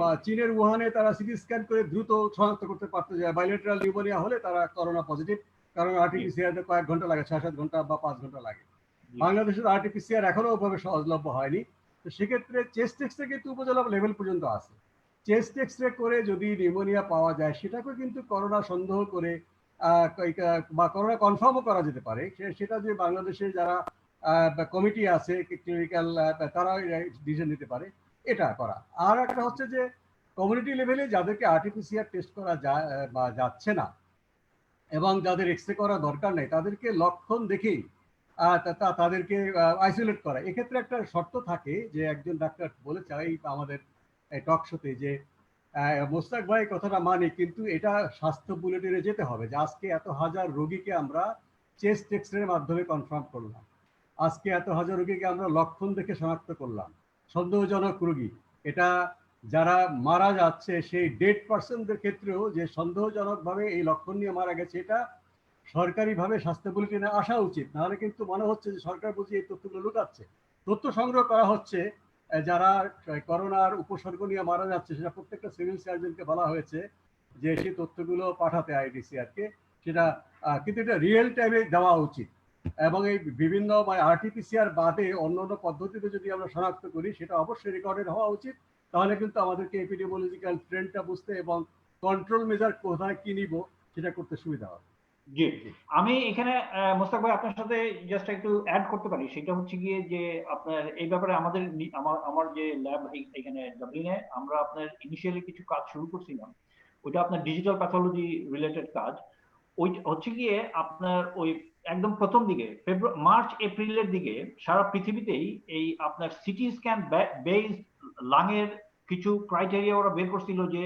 বা চীনের উহানে তারা সিটি স্ক্যান করে দ্রুত শনাক্ত করতে পারতে যায়, বাইলেটারাল নিউমোনিয়া হলে তারা করোনা পজিটিভ, কারণ আরটিপিসিআর কয়েক ঘন্টা লাগে, 6-7 ঘন্টা বা 5 ঘন্টা লাগে। বাংলাদেশের আরটিপিসিআর এখনো ওভাবে সহজলভ্য হয়নি, তো সেক্ষেত্রে চেস্ট এক্সরে কিন্তু উপজেলা লেভেল পর্যন্ত আছে। চেস্ট এক্সরে করে যদি নিউমোনিয়া পাওয়া যায় সেটাকে কিন্তু করোনা সন্দেহ করে বা করোনা কনফার্মও করা যেতে পারে, সেটা যে বাংলাদেশের যারা কমিটি আছে ক্লিনিক্যাল, তারা ডিসিশন নিতে পারে এটা করা। আর একটা হচ্ছে যে কমিউনিটি লেভেলে যাদেরকে আরটিপিসিআর টেস্ট করা যায় বা যাচ্ছে না, এবং যাদের এক্সরে করা দরকার নেই তাদেরকে লক্ষণ দেখেই তাদেরকে আইসোলেট করা। এক্ষেত্রে একটা শর্ত থাকে যে একজন ডাক্তার বলেছে এই আমাদের টক শোতে যে মোস্তাক ভাই কথাটা মানে, কিন্তু এটা স্বাস্থ্য বুলেটিনে যেতে হবে যে আজকে এত হাজার রোগীকে আমরা চেস্ট এক্সরের মাধ্যমে কনফার্ম করলাম, আজকে এত হাজার রোগীকে আমরা লক্ষণ দেখে শনাক্ত করলাম সন্দেহজনক রোগী। এটা যারা মারা যাচ্ছে সেই ডেড পার্সনদের ক্ষেত্রেও যে সন্দেহজনকভাবে এই লক্ষণ নিয়ে মারা গেছে, এটা সরকারিভাবে স্বাস্থ্য বুলেটিনে আসা উচিত। নাহলে কিন্তু মনে হচ্ছে যে সরকার বুঝি এই তথ্যগুলো লুকাচ্ছে। তথ্য সংগ্রহ করা হচ্ছে, যারা করোনার উপসর্গ নিয়ে মারা যাচ্ছে সেটা প্রত্যেকটা সিভিল সার্জনকে বলা হয়েছে যে সেই তথ্যগুলো পাঠাতে আইডিসিআরকে, সেটা কিন্তু এটা রিয়েল টাইমে দেওয়া উচিত। এবং এই বিভিন্ন আরটিপিসিআর বাদে অন্য অন্য পদ্ধতিতে যদি আমরা শনাক্ত করি সেটা অবশ্যই রেকর্ডেড হওয়া উচিত। তাহলে কিন্তু আমাদেরকে এপিডেমিওলজিক্যাল ট্রেন্ডটা বুঝতে এবং কন্ট্রোল মেজার কোথায় কি নিব সেটা করতে সুবিধা হবে। জি, আমি এখানে মোস্তাক ভাই আপনার সাথে জাস্ট একটু অ্যাড করতে পারি। সেটা হচ্ছে গিয়ে যে আপনার এই ব্যাপারে আমাদের আমার যে ল্যাব এখানে ডাবলিনে, আমরা আপনার ইনিশিয়ালি কিছু কাজ শুরু করছিলাম, ওইটা আপনার ডিজিটাল প্যাথোলজি রিলেটেড কাজ। ওই হচ্ছে গিয়ে আপনার ওই একদম প্রথম দিকে মার্চ এপ্রিলের দিকে সারা পৃথিবীতেই এই আপনার সিটি স্ক্যান বেসড লাংয়ের কিছু ক্রাইটেরিয়া ওরা বের করছিল যে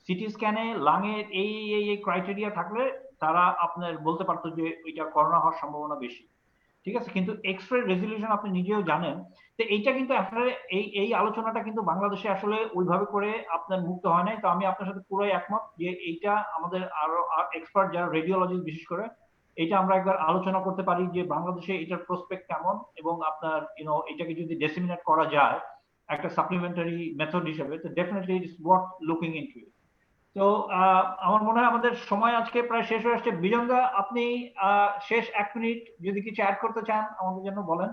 সিটি স্ক্যানে লাংয়ের এই এই ক্রাইটেরিয়া থাকলে তারা আপনার বলতে পারতো যে ওইটা করোনা হওয়ার সম্ভাবনা বেশি। ঠিক আছে, কিন্তু এক্সরে রেজলিউশন আপনি নিজেও জানেন। তো এইটা কিন্তু আসলে এই আলোচনাটা কিন্তু বাংলাদেশে আসলে ওইভাবে করে আপনার মুক্ত হয় নাই। তো আমি আপনার সাথে পুরোই একমত যে এইটা আমাদের আরো এক্সপার্ট যারা রেডিওলজি বিশেষ করে এটা আমরা একবার আলোচনা করতে পারি যে বাংলাদেশে এটার প্রসপেক্ট কেমন, এবং আপনার এটাকে যদি ডিসেমিনেট করা যায় একটা সাপ্লিমেন্টারি মেথড হিসেবে, তো definitely it's worth looking into ইট। তো আমার মনে হয় আমাদের সময় আজকে প্রায় শেষ হয়ে আসছে। বিজঙ্গা, আপনি শেষ 1 মিনিট যদি কিছু অ্যাড করতে চান আমাদের জন্য বলেন।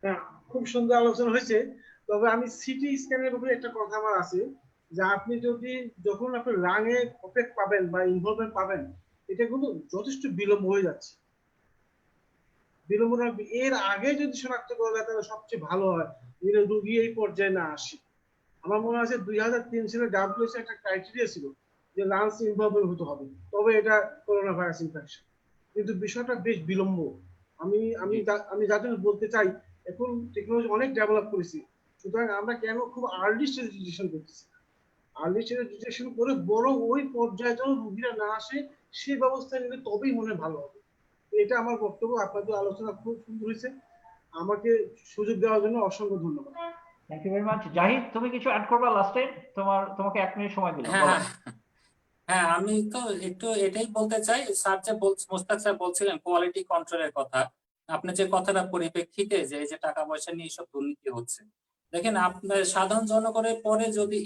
হ্যাঁ, খুব সুন্দর আলোচনা হয়েছে। তবে আমি সিটি স্ক্যানের উপরে একটা কথা আমার আছে যে আপনি যদি যখন আপনি লাংয়ে অফেক্ট পাবেন বা ইনভলভমেন্ট পাবেন, এটা কিন্তু যথেষ্ট বিলম্ব হয়ে যাচ্ছে। বিলম্ব এর আগে যদি শনাক্ত করা যায় তাহলে সবচেয়ে ভালো হয়, যদি রোগী এই পর্যায়ে না আসে। আমার মনে আছে 2003 সালে ডাব্লিউএইচও একটা ক্রাইটেরিয়া ছিল যে লাংস ইনভলভমেন্ট হতে হবে তবে এটা করোনা ভাইরাস ইনফেকশন, কিন্তু বিষয়টা বেশ বিলম্ব। আমি আমি আমি যাদের বলতে চাই এখন টেকনোলজি অনেক ডেভেলপ করেছি, সুতরাং আমরা কেন খুব আর্লি স্টেজ ডিটেকশন করতেছি? আর্লি স্টেজ ডিটেকশন করে বরং ওই পর্যায়ে যেন রোগীরা না আসে সেই ব্যবস্থা নিলে তবেই মনে ভালো হবে। এটা আমার বক্তব্য। আপনাদের আলোচনা খুব সুন্দর হয়েছে, আমাকে সুযোগ দেওয়ার জন্য অসংখ্য ধন্যবাদ। Thank you very much. Zahid, তুমি কিছু অ্যাড করবা লাস্টে? তোমাকে 1 মিনিট সময় দিলাম, হ্যাঁ বলো। হ্যাঁ হ্যাঁ, আমি তো একটু এটাই বলতে চাই। স্যার যে মোস্তাক স্যার বলছিলেন কোয়ালিটি কন্ট্রোলের কথা, আপনি যে কথাটা পরিপ্রেক্ষিতে যে এই যে টাকা পয়সা নিয়ে সব দুর্নীতি হচ্ছে, দেখেন আপনার সাধারণ জনগণের পরে যদি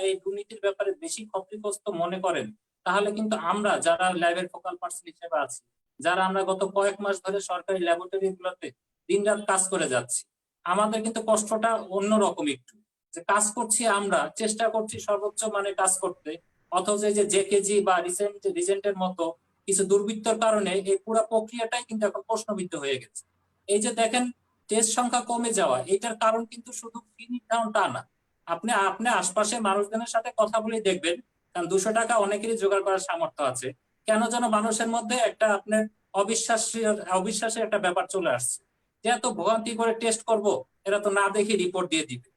এই দুর্নীতির ব্যাপারে বেশি ক্ষতিগ্রস্ত মনে করেন, তাহলে কিন্তু আমরা যারা ল্যাবের ফোকাল পার্সন হিসেবে আছি, যারা আমরা গত কয়েক মাস ধরে সরকারি ল্যাবরেটরি গুলোতে দিনরাত কাজ করে যাচ্ছি, আমাদের কিন্তু কষ্টটা অন্যরকম একটু। যে কাজ করছি, আমরা চেষ্টা করছি সর্বোচ্চ মানে কাজ করতে, অথচ এই যে জেকেজি বা রিসেন্টের মতো কিছু দুর্বৃত্তর কারণে এই পুরো প্রক্রিয়াটাই কিন্তু এখন প্রশ্নবিদ্ধ হয়ে গেছে। এই যে দেখেন টেস্ট সংখ্যা কমে যাওয়া, এটার কারণ কিন্তু শুধু ফি নির্ধারণ তা না। আপনি আপনি আশপাশের মানুষজনের সাথে কথা বলে দেখবেন, কারণ 200 টাকা অনেকেরই জোগাড় করার সামর্থ্য আছে, কেন যেন মানুষের মধ্যে একটা আপনার অবিশ্বাসের একটা ব্যাপার চলে আসছে যে এত ভোগান্তি করে টেস্ট করব, এরা তো না দেখে রিপোর্ট দিয়ে দিবে।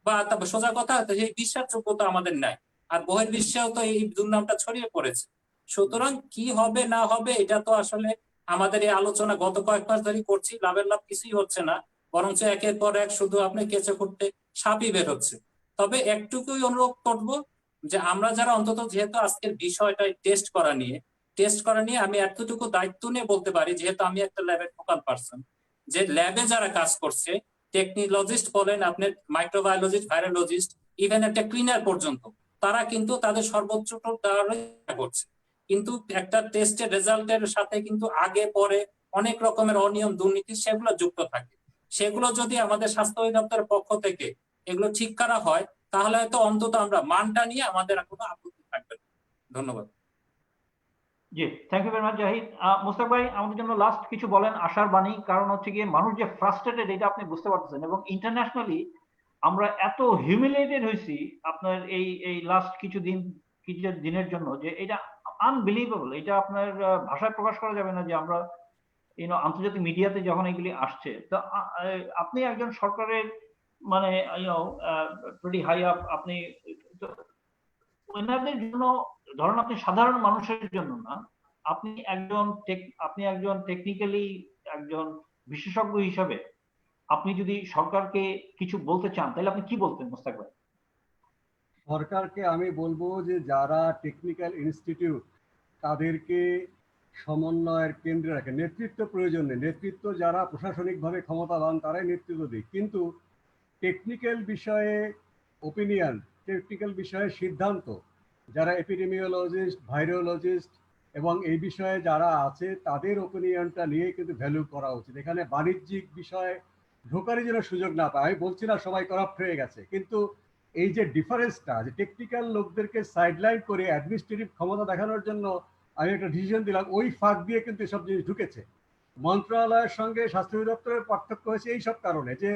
বা সোজা কথা, সেই বিশ্বাসযোগ্যতা আমাদের নাই। আর বহির্বিশ্বেও তো এই দুর্নামটা ছড়িয়ে পড়েছে। সুতরাং কি হবে না হবে এটা তো আসলে আমাদের এই আলোচনা গত কয়েক মাস ধরে করছি, লাভের লাভ কিছুই হচ্ছে না, বরঞ্চ একের পর এক শুধু আপনি কেঁচে করতে সাপই বের হচ্ছে। তবে একটুকুই অনুরোধ করবো যে আমরা যারা অন্তত, যেহেতু আজকের বিষয়টাই টেস্ট করা নিয়ে আমি এতটুকু দায়িত্ব নিয়ে বলতে পারি, যেহেতু আমি একটা ল্যাবের ফোকাল পার্সন, যে ল্যাবে যারা কাজ করছে, টেকনোলজিস্ট বলেন, আপনার মাইক্রোবায়োলজিস্ট, ভাইরোলজিস্ট, ইভেন একটা ক্লিনার পর্যন্ত, তারা কিন্তু তাদের সর্বোচ্চ দেওয়ার চেষ্টা করছে। কিন্তু একটা টেস্টের রেজাল্টের সাথে কিন্তু আগে পরে অনেক রকমের অনিয়ম, দুর্নীতি সেগুলো যুক্ত থাকে। সেগুলো যদি আমাদের স্বাস্থ্য অধিদপ্তরের পক্ষ থেকে এগুলো ঠিক করা হয়, তাহলে হয়তো অন্তত আমরা মানটা নিয়ে আমাদের কোনো আপত্তি থাকবে না। ধন্যবাদ। জি, thank you very much Zahid. Mushtaq ভাই, আমাদের জন্য লাস্ট কিছু বলেন, আশার বাণী। কারণ হচ্ছে গিয়ে মানুষ যে ফ্রাস্ট্রেটেড এটা আপনি বুঝতে পারতেছেন, এবং ইন্টারন্যাশনালি আমরা এত হিউমিলেটেড হয়েছি আপনার এই লাস্ট কিছু দিনের জন্য, যে এটা আনবিলিভেবল, এটা আপনার ভাষায় প্রকাশ করা যাবে না যে আমরা আন্তর্জাতিক মিডিয়াতে যখন এগুলি আসছে। তো আপনি একজন সরকারের মানে প্রিটি হাই আপ, আপনি তো ওনাদের জন্য, ধরুন আপনি সাধারণ মানুষের জন্য না, আপনি একজন টেকনিক্যালি একজন বিশেষজ্ঞ হিসাবে আপনি যদি সরকারকে কিছু বলতে চান তাহলে আপনি কি বলতেন মোস্তাক ভাই? সরকারকে আমি বলবো যে যারা টেকনিক্যাল ইনস্টিটিউট তাদেরকে সমন্বয়ের কেন্দ্রে রাখে। নেতৃত্ব প্রয়োজন নেই, নেতৃত্ব যারা প্রশাসনিকভাবে ক্ষমতাবান তারাই নেতৃত্ব দিক, কিন্তু টেকনিক্যাল বিষয়ে ওপিনিয়ন, টেকনিক্যাল বিষয়ে সিদ্ধান্ত যারা এপিডেমিওলজিস্ট, ভাইরোলজিস্ট এবং এই বিষয়ে যারা আছে তাদের ওপিনিয়নটা নিয়ে কিন্তু ভ্যালু করা উচিত। এখানে বাণিজ্যিক বিষয়ে ঢোকারই যেন সুযোগ না পায়। আমি বলছি না সবাই করাপ্ট হয়ে গেছে, কিন্তু এই যে ডিফারেন্সটা, যে টেকনিক্যাল লোকদেরকে সাইডলাইন করে অ্যাডমিনিস্ট্রেটিভ ক্ষমতা দেখানোর জন্য আমি একটা ডিসিশন দিলাম, ওই ফাঁক দিয়ে কিন্তু এসব জিনিস ঢুকেছে। মন্ত্রণালয়ের সঙ্গে স্বাস্থ্য অধিদপ্তরের পার্থক্য হয়েছে এই সব কারণে যে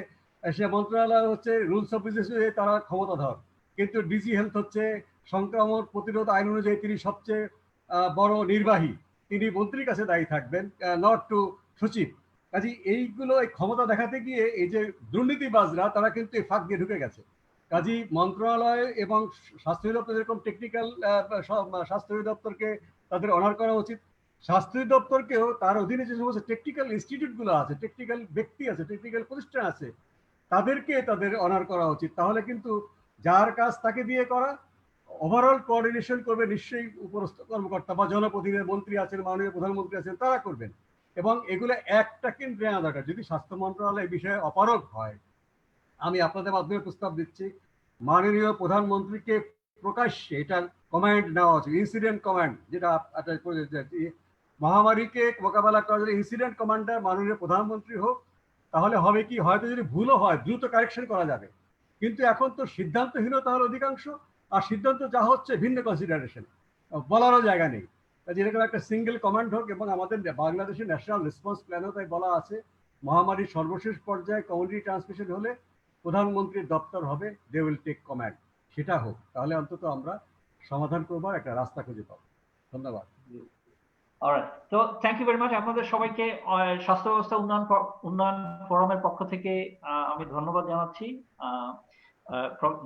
সে মন্ত্রণালয় হচ্ছে রুলস অফ বিজনেস, তারা ক্ষমতাধর, কিন্তু ডিজি হেলথ হচ্ছে সংক্রমণ প্রতিরোধ আইন অনুযায়ী তিনি সবচেয়ে বড় নির্বাহী, তিনি মন্ত্রীর কাছে দায়ী থাকবেন, নট টু সচিব। কাজে এইগুলো এই ক্ষমতা দেখাতে গিয়ে এই যে দুর্নীতিবাজরা তারা কিন্তু এই ফাঁক দিয়ে ঢুকে গেছে। কাজী মন্ত্রণালয় এবং স্বাস্থ্য অধিদপ্তর যেরকম টেকনিক্যাল স্বাস্থ্য অধিদপ্তরকে তাদের অনার করা উচিত, স্বাস্থ্য দপ্তরকেও তার অধীনে যে সমস্ত টেকনিক্যাল ইনস্টিটিউটগুলো আছে, টেকনিক্যাল ব্যক্তি আছে, টেকনিক্যাল প্রতিষ্ঠান আছে, তাদেরকে তাদের অনার করা উচিত। তাহলে কিন্তু যার কাজ তাকে দিয়ে করা, ওভারঅল কোঅর্ডিনেশন করবে নিশ্চয়ই উপরস্থ কর্মকর্তা বা জনপ্রতিনিধি, মন্ত্রী আছেন, মাননীয় প্রধানমন্ত্রী আছেন, তারা করবেন। এবং এগুলো একটা কেন্দ্রে আনা দরকার। যদি স্বাস্থ্য মন্ত্রণালয় এই বিষয়ে অপারগ হয়, আমি আপনাদের মাধ্যমে প্রস্তাব দিচ্ছি মাননীয় প্রধানমন্ত্রীকে প্রকাশ্যে এটার কমান্ড নেওয়া উচিত, ইনসিডেন্ট কমান্ড, যেটা মহামারীকে মোকাবেলা করার জন্য ইনসিডেন্ট কমান্ডার মাননীয় প্রধানমন্ত্রী হোক। তাহলে হবে কি, হয়তো যদি ভুলও হয় দ্রুত কারেকশন করা যাবে। কিন্তু এখন তো সিদ্ধান্তহীনতা হলো অধিকাংশ, আর সিদ্ধান্ত যা হচ্ছে ভিন্ন কনসিডারেশন, বলারও জায়গা নেই। যেরকম একটা সিঙ্গেল কমান্ড হোক, এবং আমাদের বাংলাদেশের ন্যাশনাল রেসপন্স প্ল্যানও তাই বলা আছে মহামারীর সর্বশেষ পর্যায়ে কমিউনিটি ট্রান্সমিশন হলে প্রধানমন্ত্রীর দপ্তর হবে, দে উইল টেক কমান্ড। সেটা হোক, তাহলে অন্তত আমরা সমাধান করবার একটা রাস্তা খুঁজে পাবো। ধন্যবাদ। অলরাইট, তো থ্যাংক ইউ ভেরি মাচ আপনাদের সবাইকে। স্বাস্থ্য ব্যবস্থা উন্নয়ন ফোরামের পক্ষ থেকে আমি ধন্যবাদ জানাচ্ছি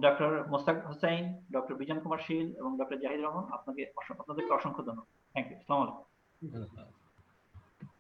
ডক্টর মোস্তাক হোসেন, ডক্টর বিজন কুমার শীল এবং ডক্টর জাহিদ রহমান। আপনাদেরকে অসংখ্য ধন্যবাদ। Thank you. আসসালামু আলাইকুম।